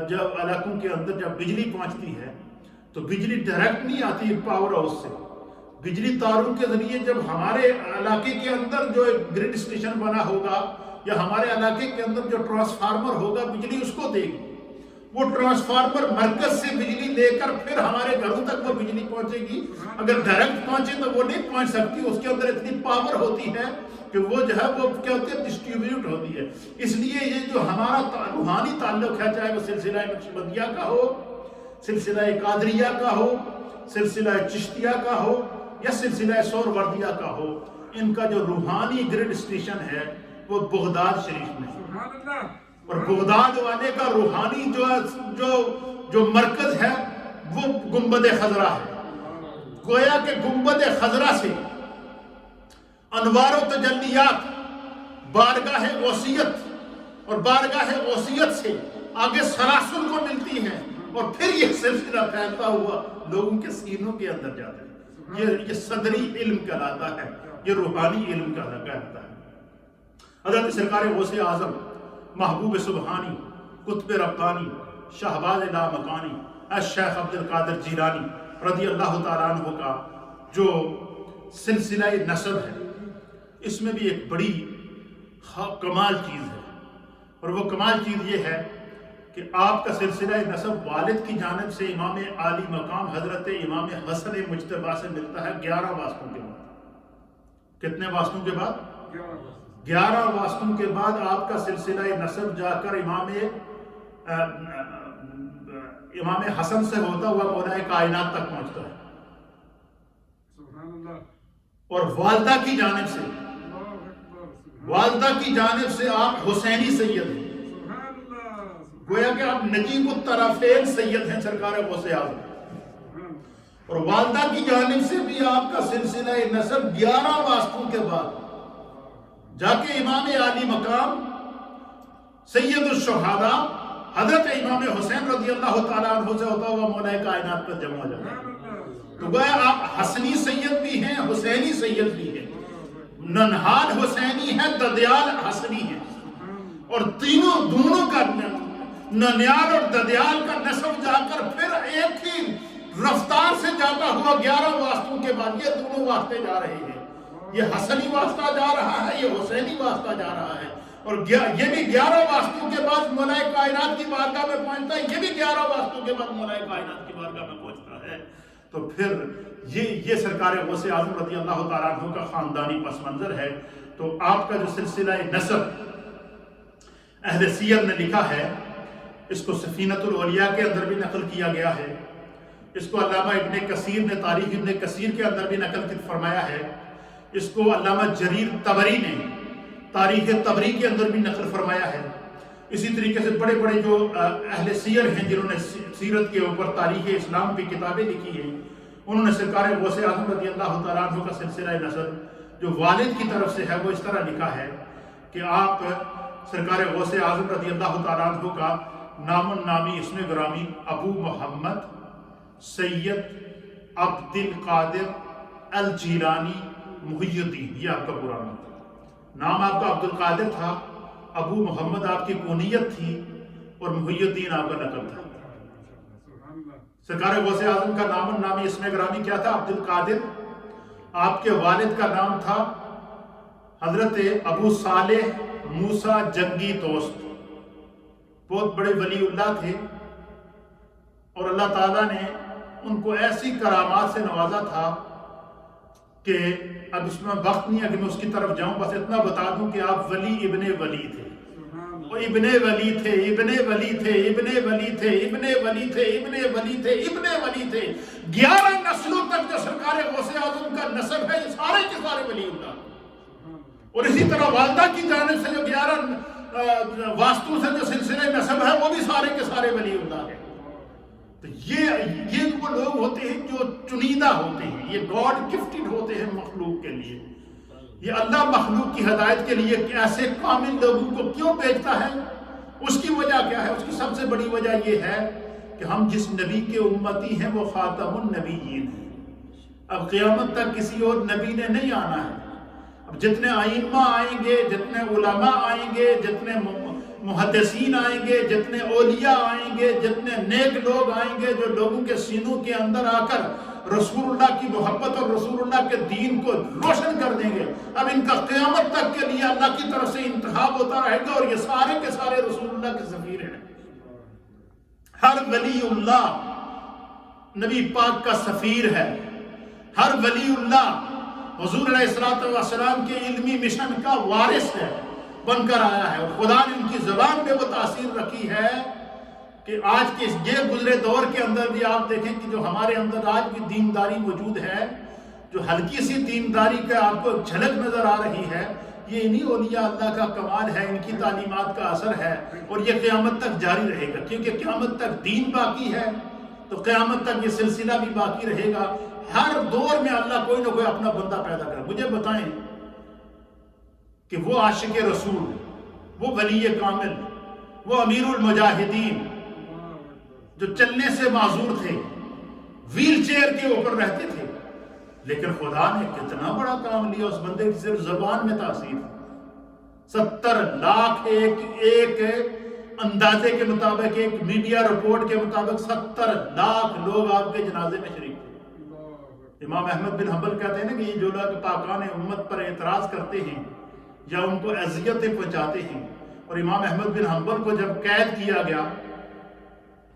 جب علاقوں کے اندر جب بجلی پہنچتی ہے تو بجلی ڈائریکٹ نہیں آتی پاور ہاؤس سے، بجلی تاروں کے ذریعے جب ہمارے علاقے کے اندر جو ایک گرڈ اسٹیشن بنا ہوگا یا ہمارے علاقے کے اندر جو ٹرانسفارمر ہوگا، بجلی اس کو دے گی، وہ ٹرانسفارمر مرکز سے بجلی لے کر پھر ہمارے گھروں تک وہ بجلی پہنچے گی۔ اگر ڈائریکٹ پہنچے تو وہ نہیں پہنچ سکتی، اس کے اندر اتنی پاور ہوتی ہے کہ وہ جو ہے وہ کیا ہوتی ہے، ڈسٹریبیوٹ ہوتی ہے۔ اس لیے یہ جو ہمارا روحانی تعلق ہے، چاہے وہ سلسلہ نقشبندیہ کا ہو، سلسلہ قادریہ کا ہو، سلسلہ چشتیہ کا ہو یا سلسلہ سہروردیہ کا ہو، ان کا جو روحانی گرڈ اسٹیشن ہے وہ بغداد شریف میں ہے، اور بغداد والے کا روحانی جو مرکز ہے وہ گنبد خضرا ہے۔ گویا کہ گنبد خضرا سے انوار و تجلیات بارگاہ غوثیت، اور بارگاہ غوثیت سے آگے سلاسل کو ملتی ہیں، اور پھر یہ سلسلہ پھیلتا ہوا لوگوں کے سینوں کے اندر جاتا ہے۔ یہ صدری علم کہلاتا ہے، یہ روحانی علم کہلاتا ہے۔ حضرت سرکار غوث اعظم محبوب سبحانی قطب ربانی شہباز لامکانی الشیخ عبد القادر جیلانی رضی اللہ تعالیٰ عنہ کا جو سلسلہ نسب ہے، اس میں بھی ایک بڑی کمال چیز ہے، اور وہ کمال چیز یہ ہے کہ آپ کا سلسلہ نسب والد کی جانب سے امام عالی مقام حضرت امام حسن مجتبی سے ملتا ہے 11 واسطوں کے بعد۔ کتنے واسطوں کے بعد؟ 11 واسطوں کے بعد آپ کا سلسلہ نسب جا کر امام حسن سے ہوتا ہوا مولا کائنات تک پہنچتا ہے، اور والدہ کی جانب سے آپ حسینی سید ہیں، گویا کہ آپ نجیب الطرفین سید ہیں سرکار غوث اعظم، اور والدہ کی جانب سے بھی آپ کا سلسلہ نسب 11 واسطوں کے بعد جا کے امام عالی مقام سید الشہداء حضرت امام حسین رضی اللہ تعالیٰ عنہ سے ہوتا ہوا مولا کائنات پر جمع ہو جاتا ہے۔ تو گویا آپ حسنی سید بھی ہیں، حسینی سید بھی ہیں، ننہال حسینی ہے، ددیال حسنی ہے، اور دونوں کا ننیال اور ددیال کا نسب جا کر پھر ایک ہی رفتار سے جاتا ہوا 11 واسطوں کے بعد یہ دونوں واسطے جا رہے ہیں، یہ حسنی واسطہ جا رہا ہے، یہ حسینی واسطہ جا رہا ہے، اور یہ بھی 11 واسطوں کے بعد مولا کائنات کی بارگاہ میں پہنچتا ہے، یہ بھی 11 واسطوں کے بعد مولا کائنات کی بارگاہ میں پہنچتا ہے۔ تو پھر یہ سرکار غوث اعظم رضی اللہ تعالیٰ عنہ کا خاندانی پس منظر ہے۔ تو آپ کا جو سلسلہ نسب اہل سیر نے لکھا ہے، اس کو سفینۃ الاولیاء کے اندر بھی نقل کیا گیا ہے، اس کو علامہ ابن کثیر نے تاریخ ابن کثیر کے اندر بھی نقل فرمایا ہے، اس کو علامہ جریر طبری نے تاریخ طبری کے اندر بھی نقل فرمایا ہے۔ اسی طریقے سے بڑے بڑے جو اہل سیر ہیں جنہوں نے سیرت کے اوپر تاریخ اسلام کی کتابیں لکھی ہیں، انہوں نے سرکار غوث اعظم رضی اللہ تعالیٰ عنہ کا سلسلہ نسب جو والد کی طرف سے ہے وہ اس طرح لکھا ہے کہ آپ سرکار غوث اعظم رضی اللہ تعالیٰ عنہ کا نام النامی اسم گرامی ابو محمد سید عبد القادر الجیلانی محی الدین، یہ آپ کا پورا نام آپ کا عبد القادر تھا، ابو محمد آپ کی کونیت تھی، اور محی الدین آپ کا لقب تھا۔ سرکار غوث اعظم کا نام النامی اسم گرامی کیا تھا؟ عبد القادر۔ آپ کے والد کا نام تھا حضرت ابو صالح موسیٰ جنگی دوست، بہت بڑے ولی اللہ تھے، اور اللہ تعالیٰ نے ان کو ایسی کرامات سے نوازا تھا کہ اب اس میں وقت نہیں ہے کہ میں اس کی طرف جاؤں، بس اتنا بتا دوں کہ آپ ولی ابن ولی تھے، وہ ابن ولی تھے، ابن ولی تھے، ابن ولی تھے، ابن ولی تھے، ابن ولی تھے، ابن ولی تھے۔ 11 نسلوں تک جو سرکار غوث اعظم کا نسب ہے، یہ سارے کے سارے ولی اللہ، اور اسی طرح والدہ کی جانب سے جو 11 واسطوں سے جو سلسلے نسب ہے وہ بھی سارے کے سارے ولی اللہ ہے۔ تو یہ وہ لوگ ہوتے ہیں جو چنیدہ ہوتے ہیں، یہ گاڈ گفٹڈ ہوتے ہیں مخلوق کے لیے. یہ اللہ مخلوق کی ہدایت کے لیے ایسے کامل لوگوں کو کیوں بھیجتا ہے؟ اس کی وجہ کیا ہے؟ اس کی سب سے بڑی وجہ یہ ہے کہ ہم جس نبی کے امتی ہیں وہ خاتم النبیین ہیں. اب قیامت تک کسی اور نبی نے نہیں آنا ہے. اب جتنے ائمہ آئیں گے، جتنے علماء آئیں گے، جتنے محدثین آئیں گے، جتنے اولیاء آئیں گے، جتنے نیک لوگ آئیں گے جو لوگوں کے سینوں کے اندر آ کر رسول اللہ کی محبت اور رسول اللہ کے دین کو روشن کر دیں گے، اب ان کا قیامت تک کے لیے اللہ کی طرف سے انتخاب ہوتا رہے گا، اور یہ سارے کے سارے رسول اللہ کے سفیر ہیں. ہر ولی اللہ نبی پاک کا سفیر ہے. ہر ولی اللہ حضور علیہ السلام کے علمی مشن کا وارث ہے، بن کر آیا ہے. اور خدا نے ان کی زبان پہ وہ تاثیر رکھی ہے کہ آج کے یہ گزرے دور کے اندر بھی آپ دیکھیں کہ جو ہمارے اندر آج بھی دینداری موجود ہے، جو ہلکی سی دینداری کا آپ کو جھلک نظر آ رہی ہے، یہ انہی اولیاء اللہ کا کمال ہے، ان کی تعلیمات کا اثر ہے. اور یہ قیامت تک جاری رہے گا، کیونکہ قیامت تک دین باقی ہے تو قیامت تک یہ سلسلہ بھی باقی رہے گا. ہر دور میں اللہ کوئی نہ کوئی اپنا بندہ پیدا کرے. مجھے بتائیں کہ وہ عاشق رسول، وہ ولی کامل، وہ امیر المجاہدین جو چلنے سے معذور تھے، ویل چیئر کے اوپر رہتے تھے، لیکن خدا نے کتنا بڑا کام لیا. اس بندے کی صرف زبان میں تاثیر 70 لاکھ ایک اندازے کے مطابق، ایک میڈیا رپورٹ کے مطابق 70 لاکھ لوگ آپ کے جنازے میں شریک تھے. امام احمد بن حنبل کہتے ہیں نا کہ یہ جو لوگ پاکان امت پر اعتراض کرتے ہیں یا ان کو اذیتیں پہنچاتے ہیں، اور امام احمد بن حنبل کو جب قید کیا گیا،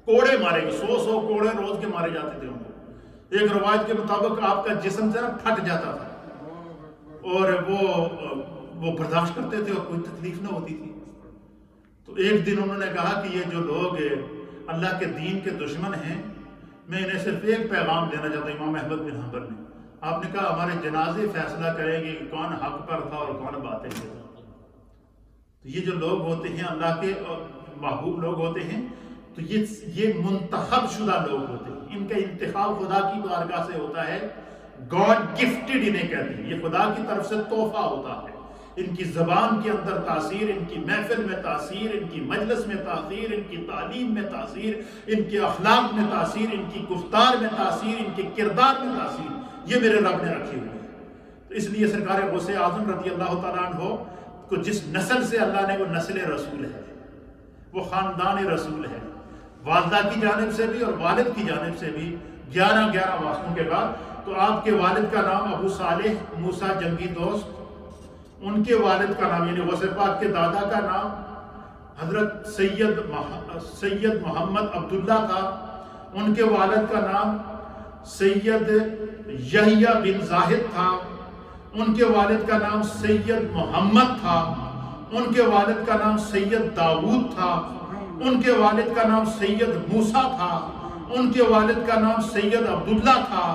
کوڑے مارے گئے، 100 کوڑے روز کے مارے جاتے تھے ان کو. ایک روایت کے مطابق آپ کا جسم سے پھٹ جاتا تھا اور وہ برداشت کرتے تھے اور کوئی تکلیف نہ ہوتی تھی. تو ایک دن انہوں نے کہا کہ یہ جو لوگ اللہ کے دین کے دشمن ہیں، میں انہیں صرف ایک پیغام دینا چاہتا ہوں. امام احمد بن حنبل نے آپ نے کہا ہمارے جنازے فیصلہ کریں گے کہ کون حق پر تھا اور کون باطل تھا. تو یہ جو لوگ ہوتے ہیں اللہ کے محبوب لوگ ہوتے ہیں، تو یہ منتخب شدہ لوگ ہوتے ہیں. ان کا انتخاب خدا کی بارگاہ سے ہوتا ہے. گاڈ گفٹڈ انہیں کہتے ہیں. یہ خدا کی طرف سے تحفہ ہوتا ہے. ان کی زبان کے اندر تاثیر، ان کی محفل میں تاثیر، ان کی مجلس میں تاثیر، ان کی تعلیم میں تاثیر، ان کے اخلاق میں تاثیر، ان کی گفتار میں تاثیر، ان کے کردار میں تاثیر، یہ میرے رب نے رکھی ہوئی ہے. تو اس لیے سرکار غوث اعظم رضی اللہ تعالیٰ عنہ کو جس نسل سے اللہ نے، وہ نسل رسول ہے، وہ خاندان رسول ہے. والدہ کی جانب سے بھی اور والد کی جانب سے بھی 11 واسطوں کے بعد. تو آپ کے والد کا نام ابو صالح موسیٰ جنگی دوست، ان کے والد کا نام یعنی غوث پاک کے دادا کا نام حضرت سید محمد عبداللہ تھا. ان کے والد کا نام سید یحییٰ بن زاہد تھا. ان کے والد کا نام سید محمد تھا. ان کے والد کا نام سید داؤد تھا. ان کے والد کا نام سید موسیٰ تھا. ان کے والد کا نام سید عبداللہ تھا.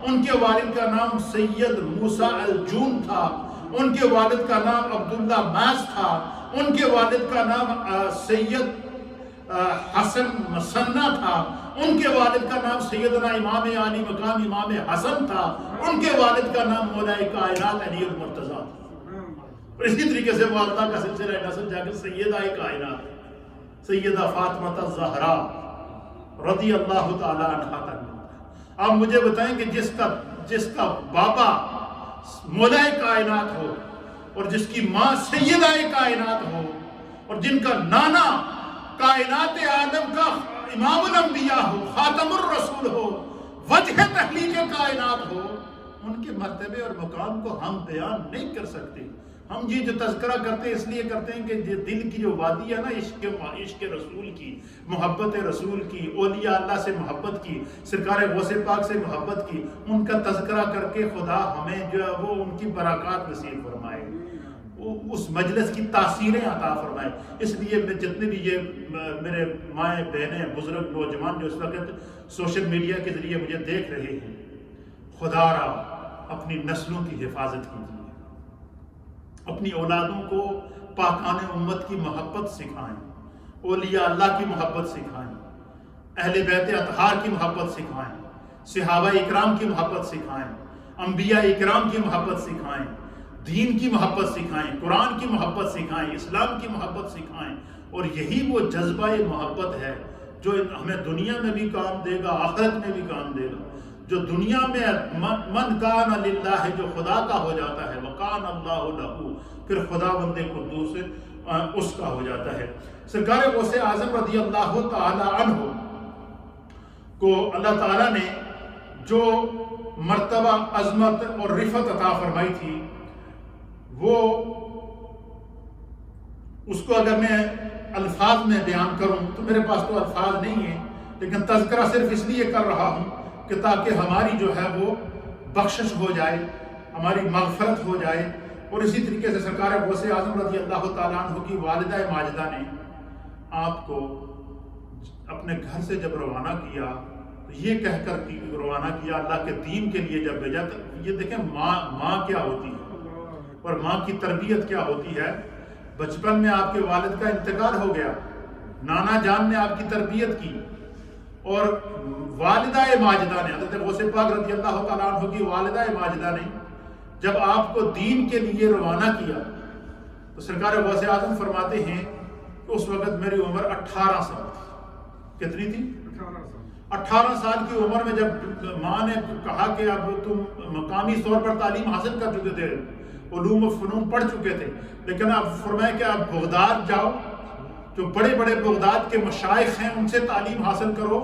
ان کے والد کا نام سید موسیٰ الجون تھا. ان کے والد کا نام عبداللہ ماس تھا. ان کے والد کا نام سید حسن مسنہ تھا. ان کے والد کا نام سیدنا امام علی مقام امام حسن تھا. ان کے والد کا نام مولا کائنات علی المرتضیٰ تھا. اور اسی طریقے سے والدہ کا سلسلہ نسل جا کے سیدہ کائنات سیدہ فاطمہ الزہرا رضی اللہ تعالی عنہا تک. آپ مجھے بتائیں کہ جس کا بابا مولا کائنات ہو اور جس کی ماں سیدہ کائنات ہو اور جن کا نانا کائنات عالم کا امام الانبیاء ہو، خاتم الرسول ہو، وجہ تخلیق کائنات ہو، ان کے مرتبے اور مقام کو ہم بیان نہیں کر سکتے. ہم یہ جو تذکرہ کرتے ہیں اس لیے کرتے ہیں کہ دل کی جو وادی ہے نا عشق رسول کی، محبت رسول کی، اولیاء اللہ سے محبت کی، سرکار غوث پاک سے محبت کی، ان کا تذکرہ کر کے خدا ہمیں جو ہے وہ ان کی برکات نصیب فرمائے، اس مجلس کی تاثیریں عطا فرمائے. اس لیے میں جتنے بھی یہ میرے مائیں بہنیں بزرگ نوجوان جو اس وقت سوشل میڈیا کے ذریعے مجھے دیکھ رہے ہیں، خدا را اپنی نسلوں کی حفاظت کیجیے، اپنی اولادوں کو پاکان امت کی محبت سکھائیں، اولیاء اللہ کی محبت سکھائیں. اہل بیت اطہار کی محبت سکھائیں، صحابہ اکرام کی محبت سکھائیں، انبیاء اکرام کی محبت سکھائیں، دین کی محبت سکھائیں، قرآن کی محبت سکھائیں، اسلام کی محبت سکھائیں. اور یہی وہ جذبہ محبت ہے جو ہمیں دنیا میں بھی کام دے گا، آخرت میں بھی کام دے گا. جو دنیا میں من کان للہ، جو خدا کا ہو جاتا ہے، وکان اللہ لہ، پھر خدا بندے قدوس اس کا ہو جاتا ہے. سرکار غوث اعظم رضی اللہ تعالی عنہ کو اللہ تعالیٰ نے جو مرتبہ عظمت اور رفعت عطا فرمائی تھی، وہ اس کو اگر میں الفاظ میں بیان کروں تو میرے پاس تو الفاظ نہیں ہیں، لیکن تذکرہ صرف اس لیے کر رہا ہوں کہ تاکہ ہماری جو ہے وہ بخشش ہو جائے، ہماری مغفرت ہو جائے. اور اسی طریقے سے سرکار غوث اعظم رضی اللہ تعالیٰ عنہ کی والدہ ماجدہ نے آپ کو اپنے گھر سے جب روانہ کیا تو یہ کہہ کر روانہ کیا اللہ کے دین کے لیے جب بھیجا. یہ دیکھیں ماں کیا ہوتی ہے اور ماں کی تربیت کیا ہوتی ہے. بچپن میں آپ کے والد کا انتقال ہو گیا، نانا جان نے آپ کی تربیت کی، اور والدہ ماجدہ نے، حضرت غوث پاک رضی اللہ تعالیٰ عنہ کی والدہ ماجدہ نے جب آپ کو دین کے لیے روانہ کیا تو سرکار غوث اعظم فرماتے ہیں کہ اس وقت میری عمر 18 سال تھی. کتنی تھی؟ 18 سال کی عمر میں جب ماں نے کہا کہ اب تم مقامی طور پر تعلیم حاصل کر چکے تھے، علوم و فنون پڑھ چکے تھے، لیکن اب فرمایا کہ آپ بغداد جاؤ، جو بڑے بڑے بغداد کے مشائخ ہیں ان سے تعلیم حاصل کرو،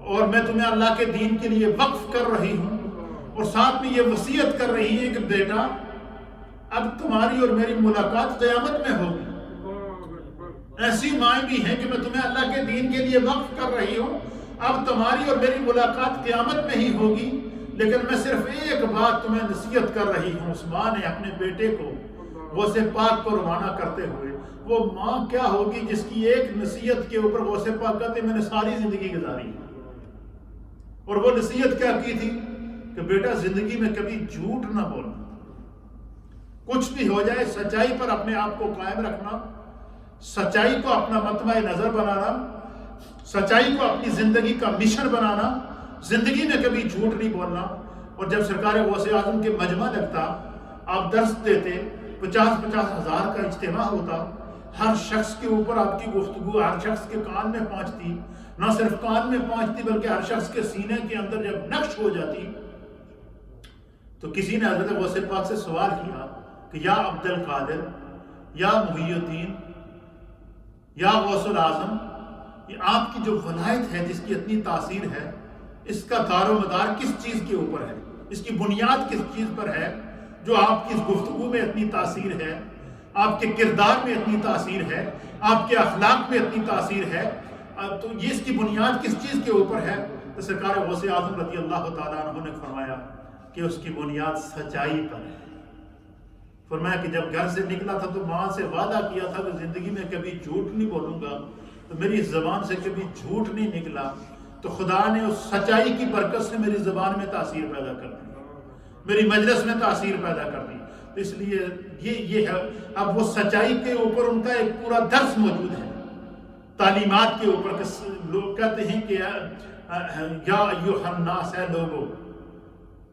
اور میں تمہیں اللہ کے دین کے لیے وقف کر رہی ہوں. اور ساتھ میں یہ وصیت کر رہی ہے کہ بیٹا اب تمہاری اور میری ملاقات قیامت میں ہوگی. ایسی مائیں بھی ہیں کہ میں تمہیں اللہ کے دین کے لیے وقف کر رہی ہوں، اب تمہاری اور میری ملاقات قیامت میں ہی ہوگی، لیکن میں صرف ایک بات تمہیں نصیحت کر رہی ہوں. اس ماں نے اپنے بیٹے کو غوث پاک کو روانہ کرتے ہوئے، وہ ماں کیا ہوگی جس کی ایک نصیحت کے اوپر غوث پاک کہتے میں نے ساری زندگی گزاری. اور وہ نصیحت کیا کی تھی کہ بیٹا زندگی میں کبھی جھوٹ نہ بولنا، کچھ بھی ہو جائے سچائی پر اپنے آپ کو قائم رکھنا، سچائی کو اپنا مطمع نظر بنانا، سچائی کو اپنی زندگی کا مشن بنانا، زندگی میں کبھی جھوٹ نہیں بولنا. اور جب سرکار غوث اعظم کے مجمع لگتا، آپ درس دیتے، 50-50 ہزار کا اجتماع ہوتا، ہر شخص کے اوپر آپ کی گفتگو ہر شخص کے کان میں پہنچتی، نہ صرف کان میں پہنچتی بلکہ ہر شخص کے سینے کے اندر جب نقش ہو جاتی. تو کسی نے حضرت غوث پاک سے سوال کیا کہ یا عبد القادر، یا محی الدین، یا غوث العظم، یہ آپ کی جو ولایت ہے جس کی اتنی تاثیر ہے، اس کا دار و مدار کس چیز کے اوپر ہے، اس کی بنیاد کس چیز پر ہے جو آپ کی اس گفتگو میں اتنی تاثیر ہے، آپ کے کردار میں اتنی تاثیر ہے، آپ کے اخلاق میں اتنی تاثیر ہے، تو یہ اس کی بنیاد کس چیز کے اوپر ہے؟ تو سرکار غوث اعظم رضی اللہ تعالیٰ عنہ نے فرمایا کہ اس کی بنیاد سچائی پر ہے. فرمایا کہ جب گھر سے نکلا تھا تو ماں سے وعدہ کیا تھا کہ زندگی میں کبھی جھوٹ نہیں بولوں گا، تو میری زبان سے کبھی جھوٹ نہیں نکلا، تو خدا نے اس سچائی کی برکت سے میری زبان میں تاثیر پیدا کر دی، میری مجلس میں تاثیر پیدا کر دی. تو اس لیے یہ ہے. اب وہ سچائی کے اوپر ان کا ایک پورا درس موجود ہے، تعلیمات کے اوپر. لوگ کہتے ہیں کہ یا ایھا الناس، ہے لوگو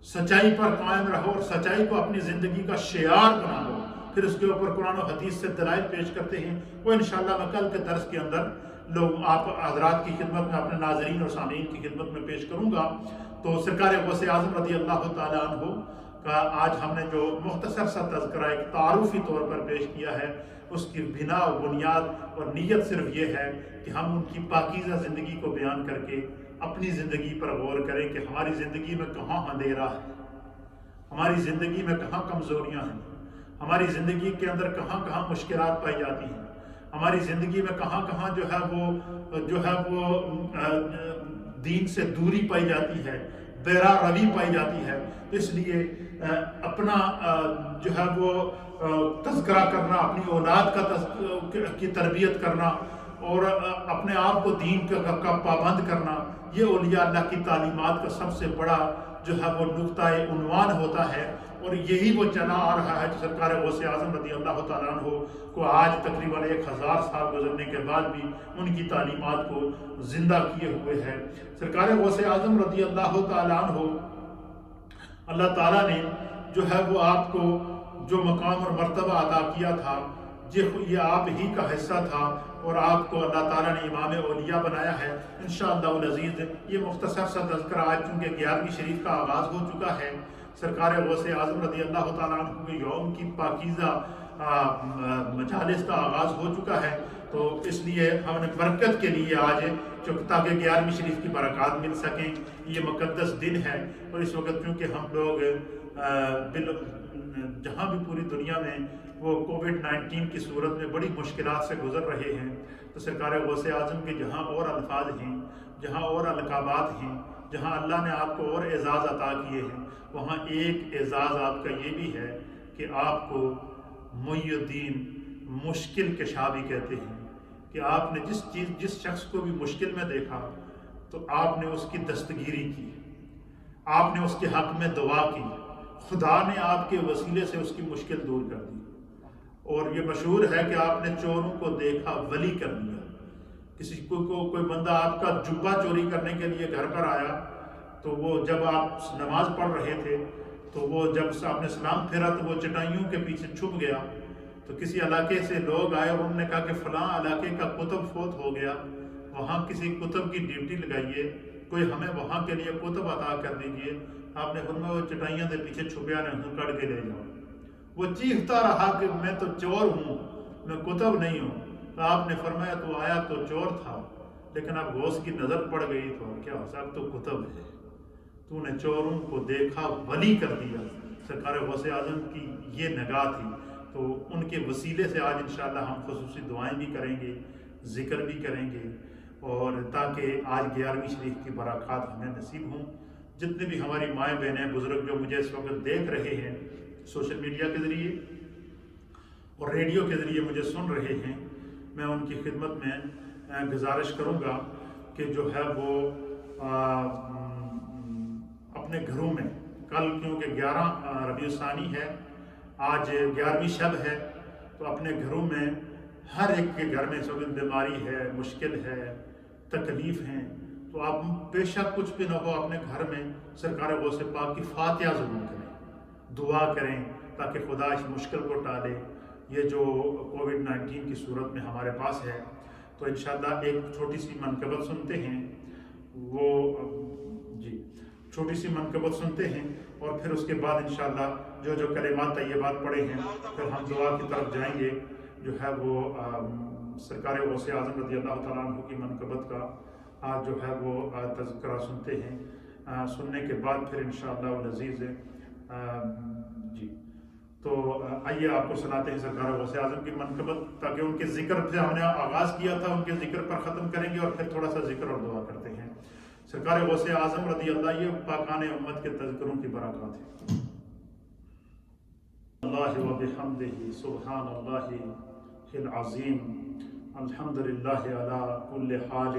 سچائی پر قائم رہو اور سچائی کو اپنی زندگی کا شعار بنا لو. پھر اس کے اوپر قرآن و حدیث سے دلائل پیش کرتے ہیں، وہ انشاءاللہ میں کل کے درس کے اندر لوگ آپ حضرات کی خدمت میں، اپنے ناظرین اور سامعین کی خدمت میں پیش کروں گا. تو سرکار غوث اعظم رضی اللہ تعالیٰ عنہ کا آج ہم نے جو مختصر سا تذکرہ ایک تعارفی طور پر پیش کیا ہے، اس کی بنا و بنیاد اور نیت صرف یہ ہے کہ ہم ان کی پاکیزہ زندگی کو بیان کر کے اپنی زندگی پر غور کریں کہ ہماری زندگی میں کہاں اندھیرا ہے، ہماری زندگی میں کہاں کمزوریاں ہیں، ہماری زندگی کے اندر کہاں کہاں مشکلات پائی جاتی ہیں، ہماری زندگی میں کہاں کہاں جو ہے وہ دین سے دوری پائی جاتی ہے، بیرا روی پائی جاتی ہے. اس لیے اپنا جو ہے وہ تذکرہ کرنا، اپنی اولاد کی تربیت کرنا اور اپنے آپ کو دین کا پابند کرنا، یہ اولیاء اللہ کی تعلیمات کا سب سے بڑا جو ہے وہ نقطۂ عنوان ہوتا ہے. اور یہی وہ چلا آ رہا ہے جو سرکار غوث اعظم رضی اللہ تعالیٰ عنہ کو آج تقریباً 1000 سال گزرنے کے بعد بھی ان کی تعلیمات کو زندہ کیے ہوئے ہے۔ سرکار غوث اعظم رضی اللہ تعالیٰ عنہ، اللہ تعالیٰ نے جو ہے وہ آپ کو جو مقام اور مرتبہ عطا کیا تھا، یہ آپ ہی کا حصہ تھا، اور آپ کو اللہ تعالیٰ نے امام اولیاء بنایا ہے۔ انشاءاللہ العزیز یہ مختصر سا تذکرہ آج چونکہ 11ویں شریف کا آغاز ہو چکا ہے، سرکار غوث اعظم رضی اللہ تعالیٰ عنہ کے یوم کی پاکیزہ مجالس کا آغاز ہو چکا ہے، تو اس لیے ہم نے برکت کے لیے آج تاکہ 11ویں شریف کی برکات مل سکیں، یہ مقدس دن ہے۔ اور اس وقت چونکہ ہم لوگ جہاں بھی پوری دنیا میں وہ کووڈ-19 کی صورت میں بڑی مشکلات سے گزر رہے ہیں، تو سرکار غوث اعظم کے جہاں اور الفاظ ہیں، جہاں اور القابات ہیں، جہاں اللہ نے آپ کو اور اعزاز عطا کیے ہیں، وہاں ایک اعزاز آپ کا یہ بھی ہے کہ آپ کو محی الدین مشکل کشا بھی کہتے ہیں، کہ آپ نے جس شخص کو بھی مشکل میں دیکھا تو آپ نے اس کی دستگیری کی، آپ نے اس کے حق میں دعا کی، خدا نے آپ کے وسیلے سے اس کی مشکل دور کر دی۔ اور یہ مشہور ہے کہ آپ نے چوروں کو دیکھا ولی کر دیا۔ کسی کو کوئی بندہ آپ کا جبہ چوری کرنے کے لیے گھر پر آیا، تو وہ جب آپ نماز پڑھ رہے تھے تو وہ جب آپ نے سلام پھیرا تو وہ چٹائیوں کے پیچھے چھپ گیا، تو کسی علاقے سے لوگ آئے اور انہوں نے کہا کہ فلاں علاقے کا کتب فوت ہو گیا، وہاں کسی کتب کی ڈیوٹی لگائیے، کوئی ہمیں وہاں کے لیے کتب عطا کر دیجیے۔ آپ نے فرمایا وہ چٹائیوں کے پیچھے چھپیا نہیں، کٹ کے لے جاؤ۔ وہ چیختا رہا کہ میں تو چور ہوں، میں کتب نہیں ہوں۔ تو آپ نے فرمایا تو آیا تو چور تھا، لیکن اب غوث کی نظر پڑ گئی تو کیا ہو سکتا، تو کتب ہے، تو نے چوروں کو دیکھا ولی کر دیا۔ سرکار غوث اعظم کی یہ نگاہ تھی، تو ان کے وسیلے سے آج انشاءاللہ ہم خصوصی دعائیں بھی کریں گے، ذکر بھی کریں گے، اور تاکہ آج 11ویں شریف کی برکات ہمیں نصیب ہوں۔ جتنے بھی ہماری مائیں بہنیں بزرگ جو مجھے اس وقت دیکھ رہے ہیں سوشل میڈیا کے ذریعے اور ریڈیو کے ذریعے مجھے سن رہے ہیں، میں ان کی خدمت میں گزارش کروں گا کہ جو ہے وہ اپنے گھروں میں، کل کیونکہ 11 ربیع الثانی ہے، آج 11ویں شب ہے، تو اپنے گھروں میں ہر ایک کے گھر میں اس وقت بیماری ہے، مشکل ہے، تکلیف ہیں، تو آپ بے شک کچھ بھی نہ ہو اپنے گھر میں سرکار غوث پاک کی فاتحہ ضرور کریں، دعا کریں تاکہ خدا اس مشکل کو ٹالے۔ یہ جو کووڈ-19 کی صورت میں ہمارے پاس ہے، تو انشاءاللہ ایک چھوٹی سی منقبت سنتے ہیں، چھوٹی سی منقبت سنتے ہیں، اور پھر اس کے بعد انشاءاللہ جو کلمات طیبات پڑھے ہیں پھر ہم دعا کی طرف جائیں گے۔ جو ہے وہ سرکار غوث اعظم رضی اللہ تعالیٰ عنہ کی منقبت کا آج جو ہے وہ تذکرہ سنتے ہیں، سننے کے بعد پھر انشاءاللہ العزیز تو آئیے آپ کو سناتے ہیں سرکار غوث اعظم کی منقبت، تاکہ ان کے ذکر سے ہم نے آغاز کیا تھا، ان کے ذکر پر ختم کریں گے، اور پھر تھوڑا سا ذکر اور دعا کرتے ہیں۔ سرکار غوث اعظم رضی اللہ، یہ پاکان امت کے تذکروں کی برکات ہے۔ اللہ و بحمدہ سبحان اللہ العظیم، الحمدللہ علی کل حال۔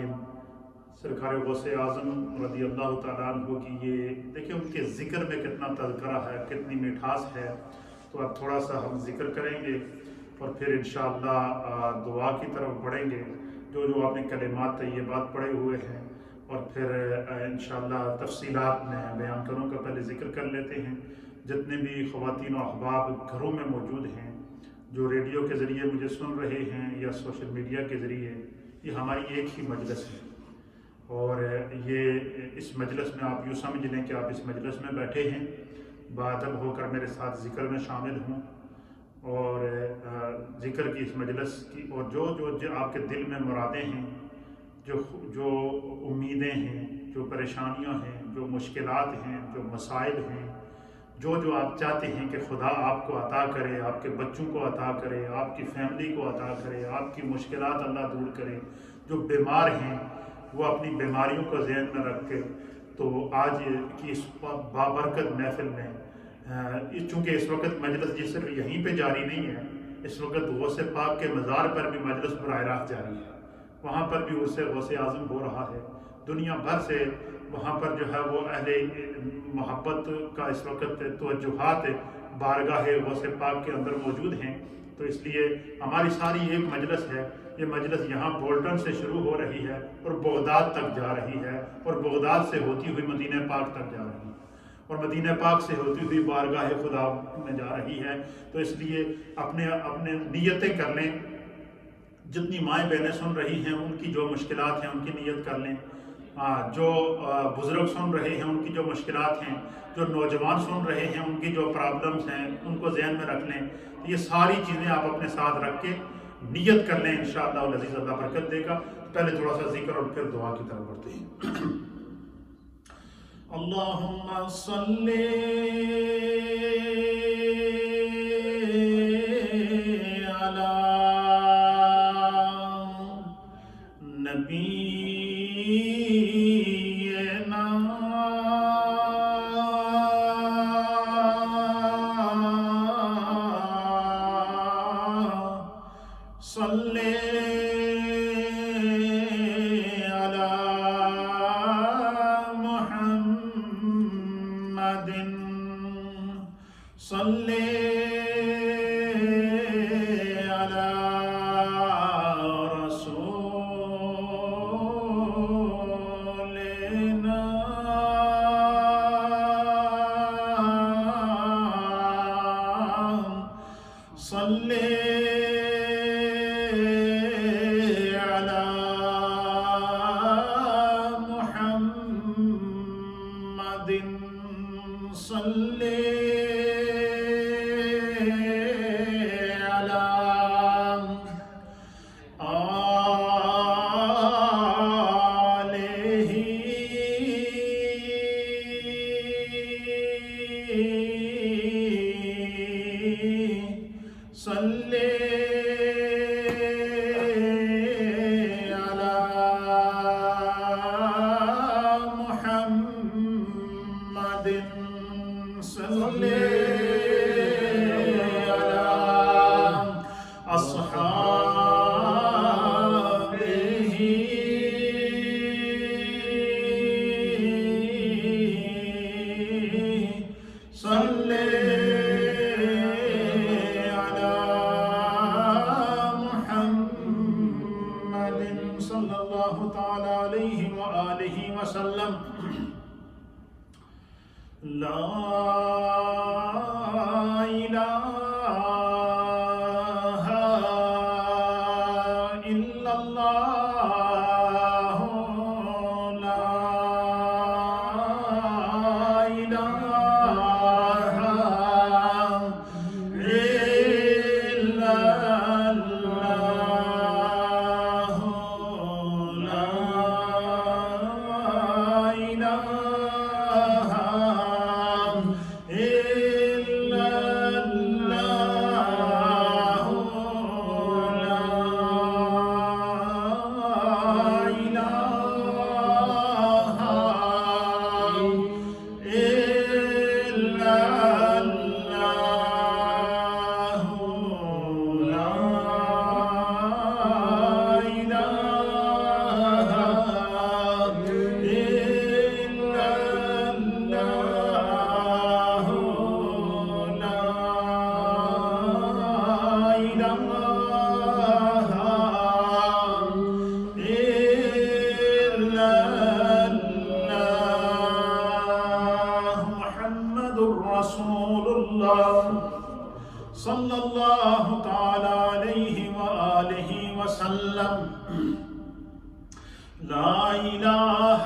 سرکار غوث اعظم رضی اللہ تعالیٰ عنہ کی یہ دیکھیں ان کے ذکر میں کتنا تذکرہ ہے، کتنی مٹھاس ہے، تو اب تھوڑا سا ہم ذکر کریں گے اور پھر انشاءاللہ دعا کی طرف بڑھیں گے، جو آپ نے کلمات طیبات پڑھے ہوئے ہیں، اور پھر انشاءاللہ تفصیلات میں بیان کروں کا پہلے ذکر کر لیتے ہیں۔ جتنے بھی خواتین و احباب گھروں میں موجود ہیں، جو ریڈیو کے ذریعے مجھے سن رہے ہیں یا سوشل میڈیا کے ذریعے، یہ ہماری ایک ہی مجلس ہے، اور یہ اس مجلس میں آپ یوں سمجھ لیں کہ آپ اس مجلس میں بیٹھے ہیں، باادب ہو کر میرے ساتھ ذکر میں شامل ہوں، اور ذکر کی اس مجلس کی، اور جو آپ کے دل میں مرادیں ہیں، جو امیدیں ہیں، جو پریشانیاں ہیں، جو مشکلات ہیں، جو مسائل ہیں، جو آپ چاہتے ہیں کہ خدا آپ کو عطا کرے، آپ کے بچوں کو عطا کرے، آپ کی فیملی کو عطا کرے، آپ کی مشکلات اللہ دور کرے، جو بیمار ہیں وہ اپنی بیماریوں کو ذہن میں رکھ کے، تو آج کی اس بابرکت محفل میں چونکہ اس وقت مجلس جس صرف یہیں پہ جاری نہیں ہے، اس وقت غوث پاک کے مزار پر بھی مجلس براہ راست جاری ہے، وہاں پر بھی عرس غوث اعظم ہو رہا ہے، دنیا بھر سے وہاں پر جو ہے وہ اہل محبت کا اس وقت توجہات بارگاہ غوث پاک کے اندر موجود ہیں، تو اس لیے ہماری ساری ایک مجلس ہے، یہ مجلس یہاں بولٹن سے شروع ہو رہی ہے اور بغداد تک جا رہی ہے، اور بغداد سے ہوتی ہوئی مدینہ پاک تک جا رہی ہے، اور مدینہ پاک سے ہوتی ہوئی بارگاہ خدا میں جا رہی ہے۔ تو اس لیے اپنے نیتیں کر لیں، جتنی مائیں بہنیں سن رہی ہیں ان کی جو مشکلات ہیں ان کی نیت کر لیں، جو بزرگ سن رہے ہیں ان کی جو مشکلات ہیں، جو نوجوان سن رہے ہیں ان کی جو پرابلمز ہیں ان کو ذہن میں رکھ لیں۔ یہ ساری چیزیں آپ اپنے ساتھ رکھ کے نیت کر لیں، انشاءاللہ العزیز اللہ برکت دے گا۔ پہلے تھوڑا سا ذکر اور پھر دعا کی طرف بڑھتے ہیں۔ اللہم صلی علی نبینا صلی صلی علی رسولنا صلی علی محمد صلی صلی علی محمد صلی علی اصحابہ صلی صلی اللہ تعالی علیہ وآلہ وسلم۔ لا الہ الا اللہ، لا الہ الا اللہ، صلی اللہ تعالی علیہ وآلہ وسلم۔ لا الہ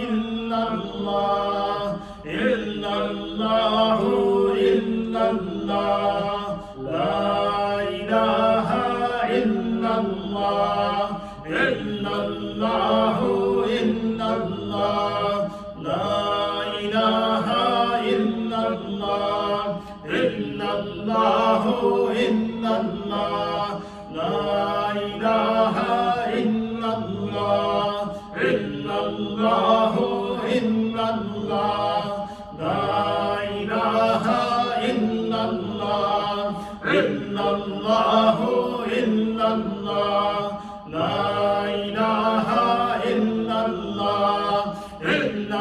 الا اللہ، الا اللہ، الا اللہ، لا الہ الا اللہ، الا اللہ، الا اللہ، لا الہ الا اللہ، الا اللہ، الا اللہ، لا الہ الا اللہ، الا اللہ، الا اللہ، لا الہ الا اللہ، الا اللہ، الا اللہ، لا الہ الا اللہ، الا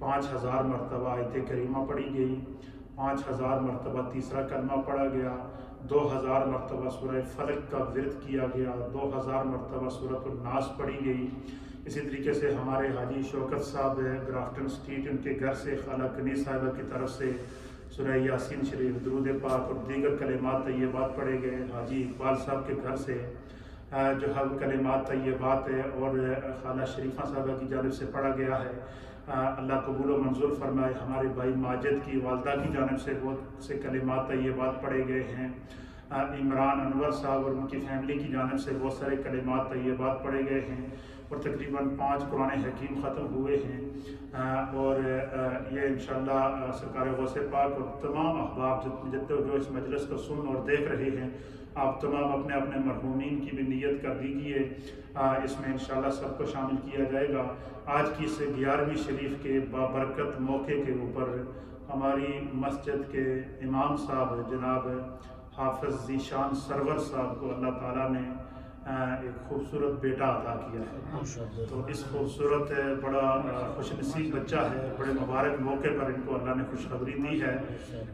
5000 مرتبہ آیت کریمہ پڑھی گئی، 5000 مرتبہ تیسرا کلمہ پڑھا گیا، 2000 مرتبہ سورہ فلق کا ورد کیا گیا، 2000 مرتبہ سورۃ الناس پڑھی گئی۔ اسی طریقے سے ہمارے حاجی شوکت صاحب گرافٹن اسٹریٹ، ان کے گھر سے خالہ کنیز صاحبہ کی طرف سے سورہ یاسین شریف، درود پاک اور دیگر کلمات طیبات پڑھے گئے۔ حاجی اقبال صاحب کے گھر سے جو ہے کلمات طیبات اور خالہ شریفہ صاحبہ کی جانب سے پڑھا گیا ہے۔ اللہ قبول و منظور فرمائے۔ ہمارے بھائی ماجد کی والدہ کی جانب سے بہت سے کلمات طیبات پڑھے گئے ہیں۔ عمران انور صاحب اور ان کی فیملی کی جانب سے بہت سارے کلمات طیبات پڑھے گئے ہیں، اور تقریباً 5 قرآن حکیم ختم ہوئے ہیں۔ اور یہ انشاءاللہ سرکار غوث پاک اور تمام احباب جتنے جو اس مجلس کو سن اور دیکھ رہے ہیں، آپ تمام اپنے اپنے مرحومین کی بھی نیت کر دیجیے، اس میں انشاءاللہ سب کو شامل کیا جائے گا۔ آج کی اس 11ویں شریف کے بابرکت موقع کے اوپر ہماری مسجد کے امام صاحب جناب حافظ ذیشان سرور صاحب کو اللہ تعالیٰ نے ایک خوبصورت بیٹا عطا کیا ہے، تو اس خوبصورت بڑا خوش نصیب بچہ ہے، بڑے مبارک موقع پر ان کو اللہ نے خوشخبری دی ہے۔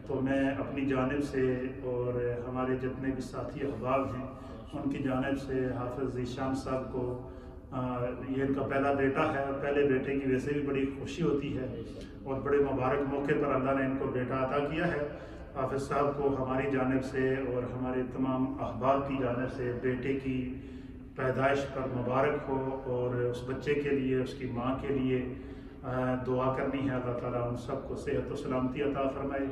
تو میں اپنی جانب سے اور ہمارے جتنے بھی ساتھی احباب ہیں ان کی جانب سے حافظ ذیشان صاحب کو یہ ان کا پہلا بیٹا ہے، اور پہلے بیٹے کی ویسے بھی بڑی خوشی ہوتی ہے، اور بڑے مبارک موقع پر اللہ نے ان کو بیٹا عطا کیا ہے۔ حافظ صاحب کو ہماری جانب سے اور ہمارے تمام احباب کی جانب سے بیٹے کی پیدائش پر مبارک ہو، اور اس بچے کے لیے، اس کی ماں کے لیے دعا کرنی ہے۔ اللہ تعالیٰ ان سب کو صحت و سلامتی عطا فرمائے۔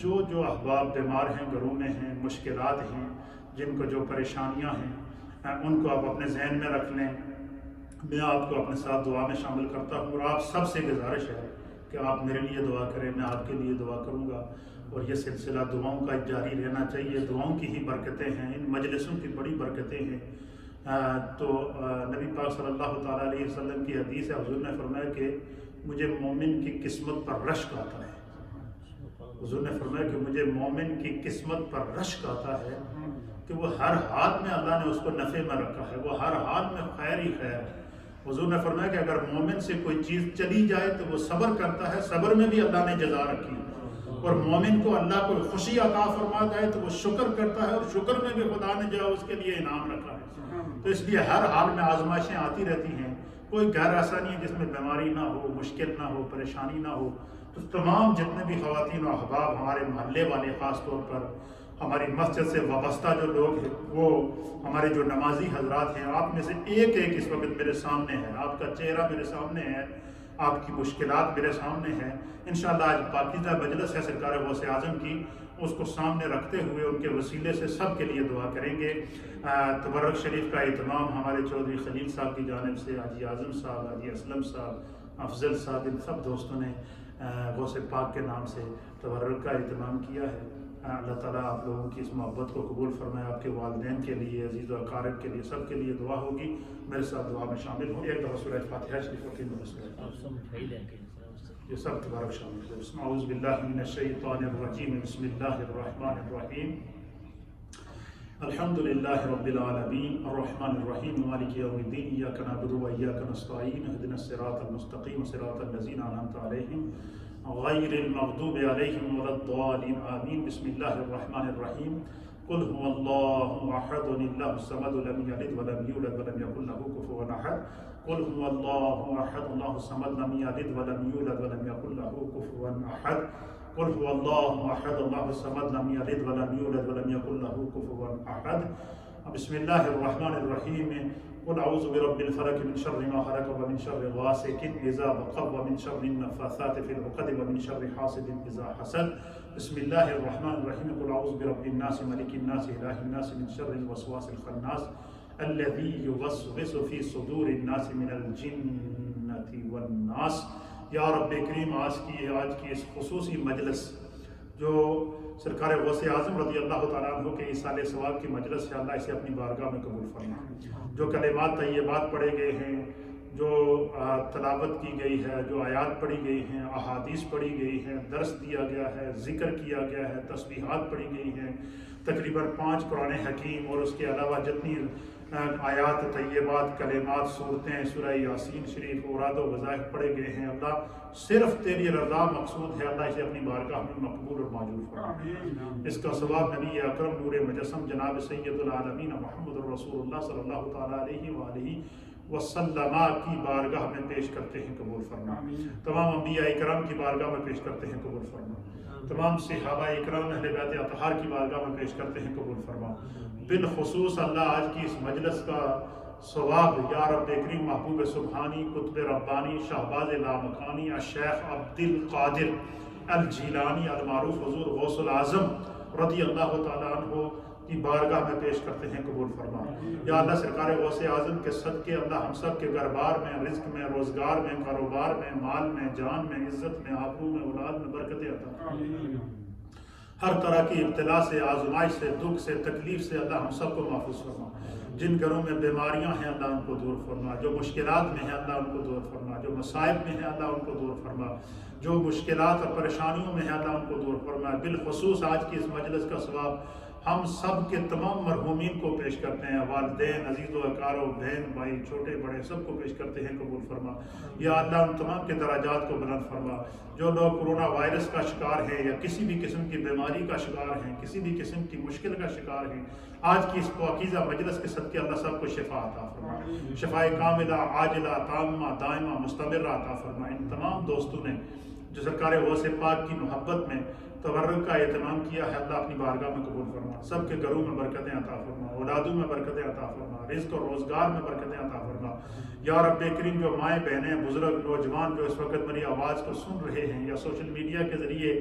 جو احباب بیمار ہیں، گھروں میں ہیں، مشکلات ہیں، جن کو جو پریشانیاں ہیں، ان کو آپ اپنے ذہن میں رکھ لیں۔ میں آپ کو اپنے ساتھ دعا میں شامل کرتا ہوں، اور آپ سب سے گزارش ہے کہ آپ میرے لیے دعا کریں، میں آپ کے لیے دعا کروں گا، اور یہ سلسلہ دعاؤں کا جاری رہنا چاہیے۔ دعاؤں کی ہی برکتیں ہیں، ان مجلسوں کی بڑی برکتیں ہیں۔ تو نبی پاک صلی اللہ تعالیٰ علیہ وسلم کی حدیث ہے، حضور نے فرمایا کہ مجھے مومن کی قسمت پر رشک آتا ہے۔ حضور نے فرمایا کہ مجھے مومن کی قسمت پر رشک آتا ہے کہ وہ ہر حال میں اللہ نے اس کو نفع میں رکھا ہے، وہ ہر حال میں خیر ہی خیر ہے۔ حضور نے فرمایا کہ اگر مومن سے کوئی چیز چلی جائے تو وہ صبر کرتا ہے، صبر میں بھی اللہ نے جزا رکھی ہے، اور مومن کو اللہ کو خوشی عطا فرما جائے تو وہ شکر کرتا ہے، اور شکر میں بھی خدا نے جو اس کے لیے انعام رکھا ہے۔ تو اس لیے ہر حال میں آزمائشیں آتی رہتی ہیں، کوئی گھر ایسا نہیں ہے جس میں بیماری نہ ہو، مشکل نہ ہو، پریشانی نہ ہو۔ تو تمام جتنے بھی خواتین و احباب، ہمارے محلے والے خاص طور پر، ہماری مسجد سے وابستہ جو لوگ ہیں، وہ ہمارے جو نمازی حضرات ہیں، آپ میں سے ایک ایک اس وقت میرے سامنے ہے، آپ کا چہرہ میرے سامنے ہے، آپ کی مشکلات میرے سامنے ہیں۔ انشاءاللہ آج پاکیزہ مجلس ہے سرکار غوث اعظم کی، اس کو سامنے رکھتے ہوئے ان کے وسیلے سے سب کے لیے دعا کریں گے۔ تبرک شریف کا اہتمام ہمارے چودھری خلیل صاحب کی جانب سے حاجی اعظم صاحب، حاجی اسلم صاحب، افضل صاحب، ان سب دوستوں نے غوث پاک کے نام سے تبرک کا اہتمام کیا ہے۔ اللہ تعالیٰ آپ لوگوں کی اس محبت کو قبول فرمائے۔ آپ کے والدین کے لیے، عزیز و اقارب کے لیے، سب کے لیے دعا ہوگی۔ میرے ساتھ دعا میں شامل ہوں۔ ایک دفعہ سورہ فاتحہ شریف اور تین دفعہ یہ سب تبارک شامل ہے۔ اعوذ باللہ من الشیطان الرجیم، بسم اللہ الرحمن الرحیم۔ الحمد للہ رب العالمین، الرحمن الرحیم، مالک یوم الدین، ایاک نعبد و ایاک نستعین، اہدنا الصراط المستقیم، صراط الذین انعمت علیہم غیر المغضوب علیہم ولا الضالین، آمین۔ بسم اللہ الرحمن الرحیم۔ قل هو اللہ احد اللہ الصمد لم یلد ولم یولد ولم یکن له کفوا احد۔ قل هو اللہ احد اللہ الصمد لم یلد ولم یولد ولم یکن له کفوا احد۔ قل هو اللہ احد اللہ الصمد لم یلد ولم یولد ولم یکن له کفوا احد۔ بسم اللہ الرحمن الرحیم۔ قل اعوذ برب الفلق من شر ما خلق ومن شر غاسق اذا وقب ومن شر النفاثات في العقد ومن شر حاسد اذا حسد۔ بسم اللہ الرحمن الرحیم۔ قل اعوذ برب الناس ملک الناس الہ الناس من شر الوسواس الخناس الذي يوسوس في صدور الناس من الجنة والناس۔ یا رب کریم، آج کی اس خصوصی مجلس جو سرکار غوث اعظم رضی اللہ تعالیٰ عنہ کے ایصال ثواب کی مجلس ہے، اللہ اسے اپنی بارگاہ میں قبول فرما۔ جو کلمات طیبات پڑھے گئے ہیں، جو تلاوت کی گئی ہے، جو آیات پڑھی گئی ہیں، احادیث پڑھی گئی ہیں، درس دیا گیا ہے، ذکر کیا گیا ہے، تسبیحات پڑھی گئی ہیں، تقریباً 5 قرآن حکیم اور اس کے علاوہ جتنی آیات طیبات، کلمات، صورتیں، سورہ یاسین شریف، اوراد و وظائف پڑھے گئے ہیں، اللہ صرف تیری رضا مقصود ہے، اللہ اسے اپنی بارگاہ میں مقبول اور معجور فرما۔ اس کا ثواب نبی اکرم نور مجسم جناب سید العالمین محمد رسول اللہ صلی اللہ تعالیٰ علیہ وآلہ وسلم کی بارگاہ میں پیش کرتے ہیں، قبول فرما۔ تمام انبیاء اکرام کی بارگاہ میں پیش کرتے ہیں، قبول فرما۔ تمام صحابہ اکرام اہل بیت اطہار کی بارگاہ میں پیش کرتے ہیں، قبول فرما۔ بالخصوص اللہ آج کی اس مجلس کا ثواب یا رب کریم محبوب سبحانی قطب ربانی شہباز لامکانی الشیخ عبد القادر الجیلانی المعروف حضور غوث العظم رضی اللہ تعالیٰ عنہ کی بارگاہ میں پیش کرتے ہیں، قبول فرما۔ یا اللہ سرکار غوث اعظم کے صدقے اللہ ہم سب کے گھر بار میں، رزق میں، روزگار میں، کاروبار میں، مال میں، جان میں، عزت میں، آبرو میں، اولاد میں برکتیں عطا فرما۔ ہر طرح کی ابتلا سے، آزمائش سے، دکھ سے، تکلیف سے اللہ ہم سب کو محفوظ فرما۔ جن گھروں میں بیماریاں ہیں اللہ ان کو دور فرما، جو مشکلات میں ہیں اللہ ان کو دور فرما، جو مصائب میں ہیں اللہ ان کو دور فرما، جو مشکلات اور پریشانیوں میں ہیں اللہ ان کو دور فرما۔ بالخصوص آج کی اس مجلس کا ثواب ہم سب کے تمام مرحومین کو پیش کرتے ہیں، والدین، عزیز و اقارب، بہن بھائی، چھوٹے بڑے سب کو پیش کرتے ہیں، قبول فرما۔ یا اللہ ان تمام کے درجات کو بلند فرما۔ جو لوگ کرونا وائرس کا شکار ہیں یا کسی بھی قسم کی بیماری کا شکار ہیں، کسی بھی قسم کی مشکل کا شکار ہیں، آج کی اس پاکیزہ مجلس کے صدقے اللہ سب کو شفا عطا فرما، شفائے کاملہ عاجلہ تامہ دائمہ مستمرہ عطا فرما۔ ان تمام دوستوں نے جو سرکار غوث پاک کی محبت میں تبرک کا اہتمام کیا ہے، اللہ اپنی بارگاہ میں قبول فرما۔ سب کے گھروں میں برکتیں عطا فرما، اولادوں میں برکتیں عطا فرما، رزق اور روزگار میں برکتیں عطا فرما۔ یا رب کریم جو مائیں بہنیں، بزرگ، نوجوان جو اس وقت میری آواز کو سن رہے ہیں یا سوشل میڈیا کے ذریعے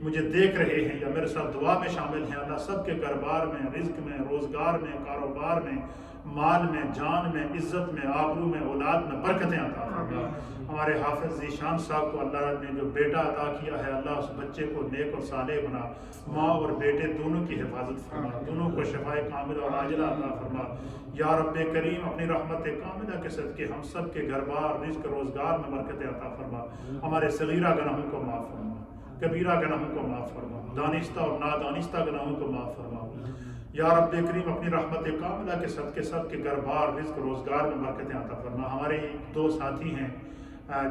مجھے دیکھ رہے ہیں یا میرے ساتھ دعا میں شامل ہیں، اللہ سب کے گھر بار میں، رزق میں، روزگار میں، کاروبار میں، مال میں، جان میں، عزت میں، آبرو میں، اولاد میں برکتیں عطا فرما۔ ہمارے حافظ ذیشان صاحب کو اللہ نے جو بیٹا عطا کیا ہے، اللہ اس بچے کو نیک اور صالح بنا، ماں اور بیٹے دونوں کی حفاظت فرما، دونوں کو شفائے کاملہ اور عاجلہ عطا فرما۔ یا رب کریم اپنی رحمت کاملہ کے صدقے ہم سب کے گھر بار، رزق، روزگار میں برکتیں عطا فرما۔ ہمارے صغیرہ گناہوں کو معاف فرما، کبیرہ گناہوں کو معاف فرما، دانستہ اور نادانستہ گناہوں کو معاف فرما۔ یا رب کریم اپنی رحمت کاملہ کے صدقے سب کے گھر بار، رزق، روزگار میں برکتیں عطا فرما۔ ہمارے 2 ساتھی ہیں،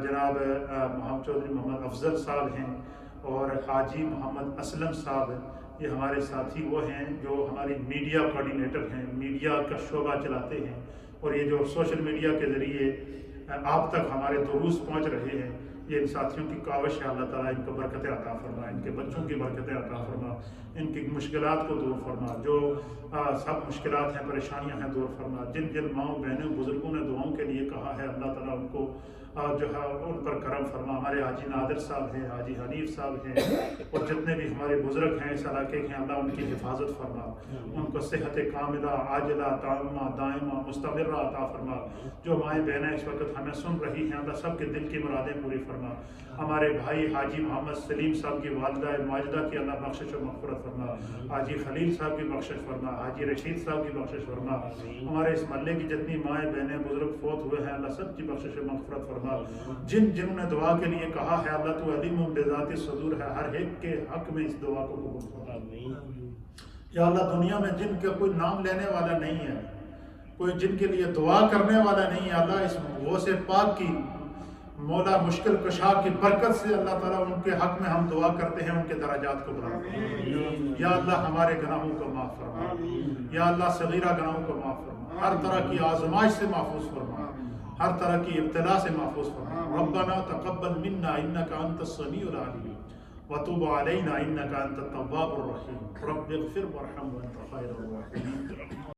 جناب محمد چودھری محمد افضل صاحب ہیں اور حاجی محمد اسلم صاحب، یہ ہمارے ساتھی وہ ہیں جو ہماری میڈیا کوارڈینیٹر ہیں، میڈیا کا شعبہ چلاتے ہیں، اور یہ جو سوشل میڈیا کے ذریعے آپ تک ہمارے دروس پہنچ رہے ہیں، یہ ان ساتھیوں کی کاوش ہے، اللہ تعالیٰ ان کو برکتیں عطا فرما، ان کے بچوں کی برکتیں عطا فرما، ان کی مشکلات کو دور فرما، جو سب مشکلات ہیں، پریشانیاں ہیں، دور فرما۔ جن جن ماؤں بہنوں بزرگوں نے دعاؤں کے لیے کہا ہے، اللہ تعالیٰ ان کو جو ہے ان پر کرم فرما۔ ہمارے حاجی نادر صاحب ہیں، حاجی حنیف صاحب ہیں، اور جتنے بھی ہمارے بزرگ ہیں اس علاقے کے، اللہ ان کی حفاظت فرما، ان کو صحت کاملہ عاجلہ تامہ دائمہ مستمرہ عطا فرما۔ جو مائیں بہنیں اس وقت ہمیں سن رہی ہیں، اللہ سب کے دل کی مرادیں پوری فرما۔ ہمارے بھائی حاجی محمد سلیم صاحب کی والدہ ماجدہ کی اللہ بخشش و مغفرت فرما، حاجی خلیل صاحب کی بخشش فرما، حاجی رشید صاحب کی بخشش فرما۔ ہمارے اس محلے کی جتنی مائیں بہنیں بزرگ فوت ہوئے ہیں، اللہ سب کی بخشش و مغفرت فرما۔ جنہوں نے دعا کے لیے کہا ہے، اللہ تو علیم بذات الصدور ہے، ہر ایک کے حق میں اس دعا کو قبول فرما۔ یا اللہ دنیا میں جن کا کوئی نام لینے والا نہیں ہے، کوئی جن کے لیے دعا کرنے والا نہیں ہے، اللہ اس غوث پاک کی مولا مشکل کشا کی برکت سے اللہ تعالیٰ ان کے حق میں ہم دعا کرتے ہیں، ان کے درجات کو بلند فرما۔ یا اللہ ہمارے گناہوں کو معاف فرما، یا اللہ صغیرہ گناہوں کو معاف فرما، ہر طرح کی آزمائش سے محفوظ فرما، ہر طرح کی ابتلا سے محفوظ فرما۔ ربنا تقبل منا انک انت السمیع العلیم وتب علینا انک انت التواب الرحیم رب اغفر وارحم وانت خیر الراحمین۔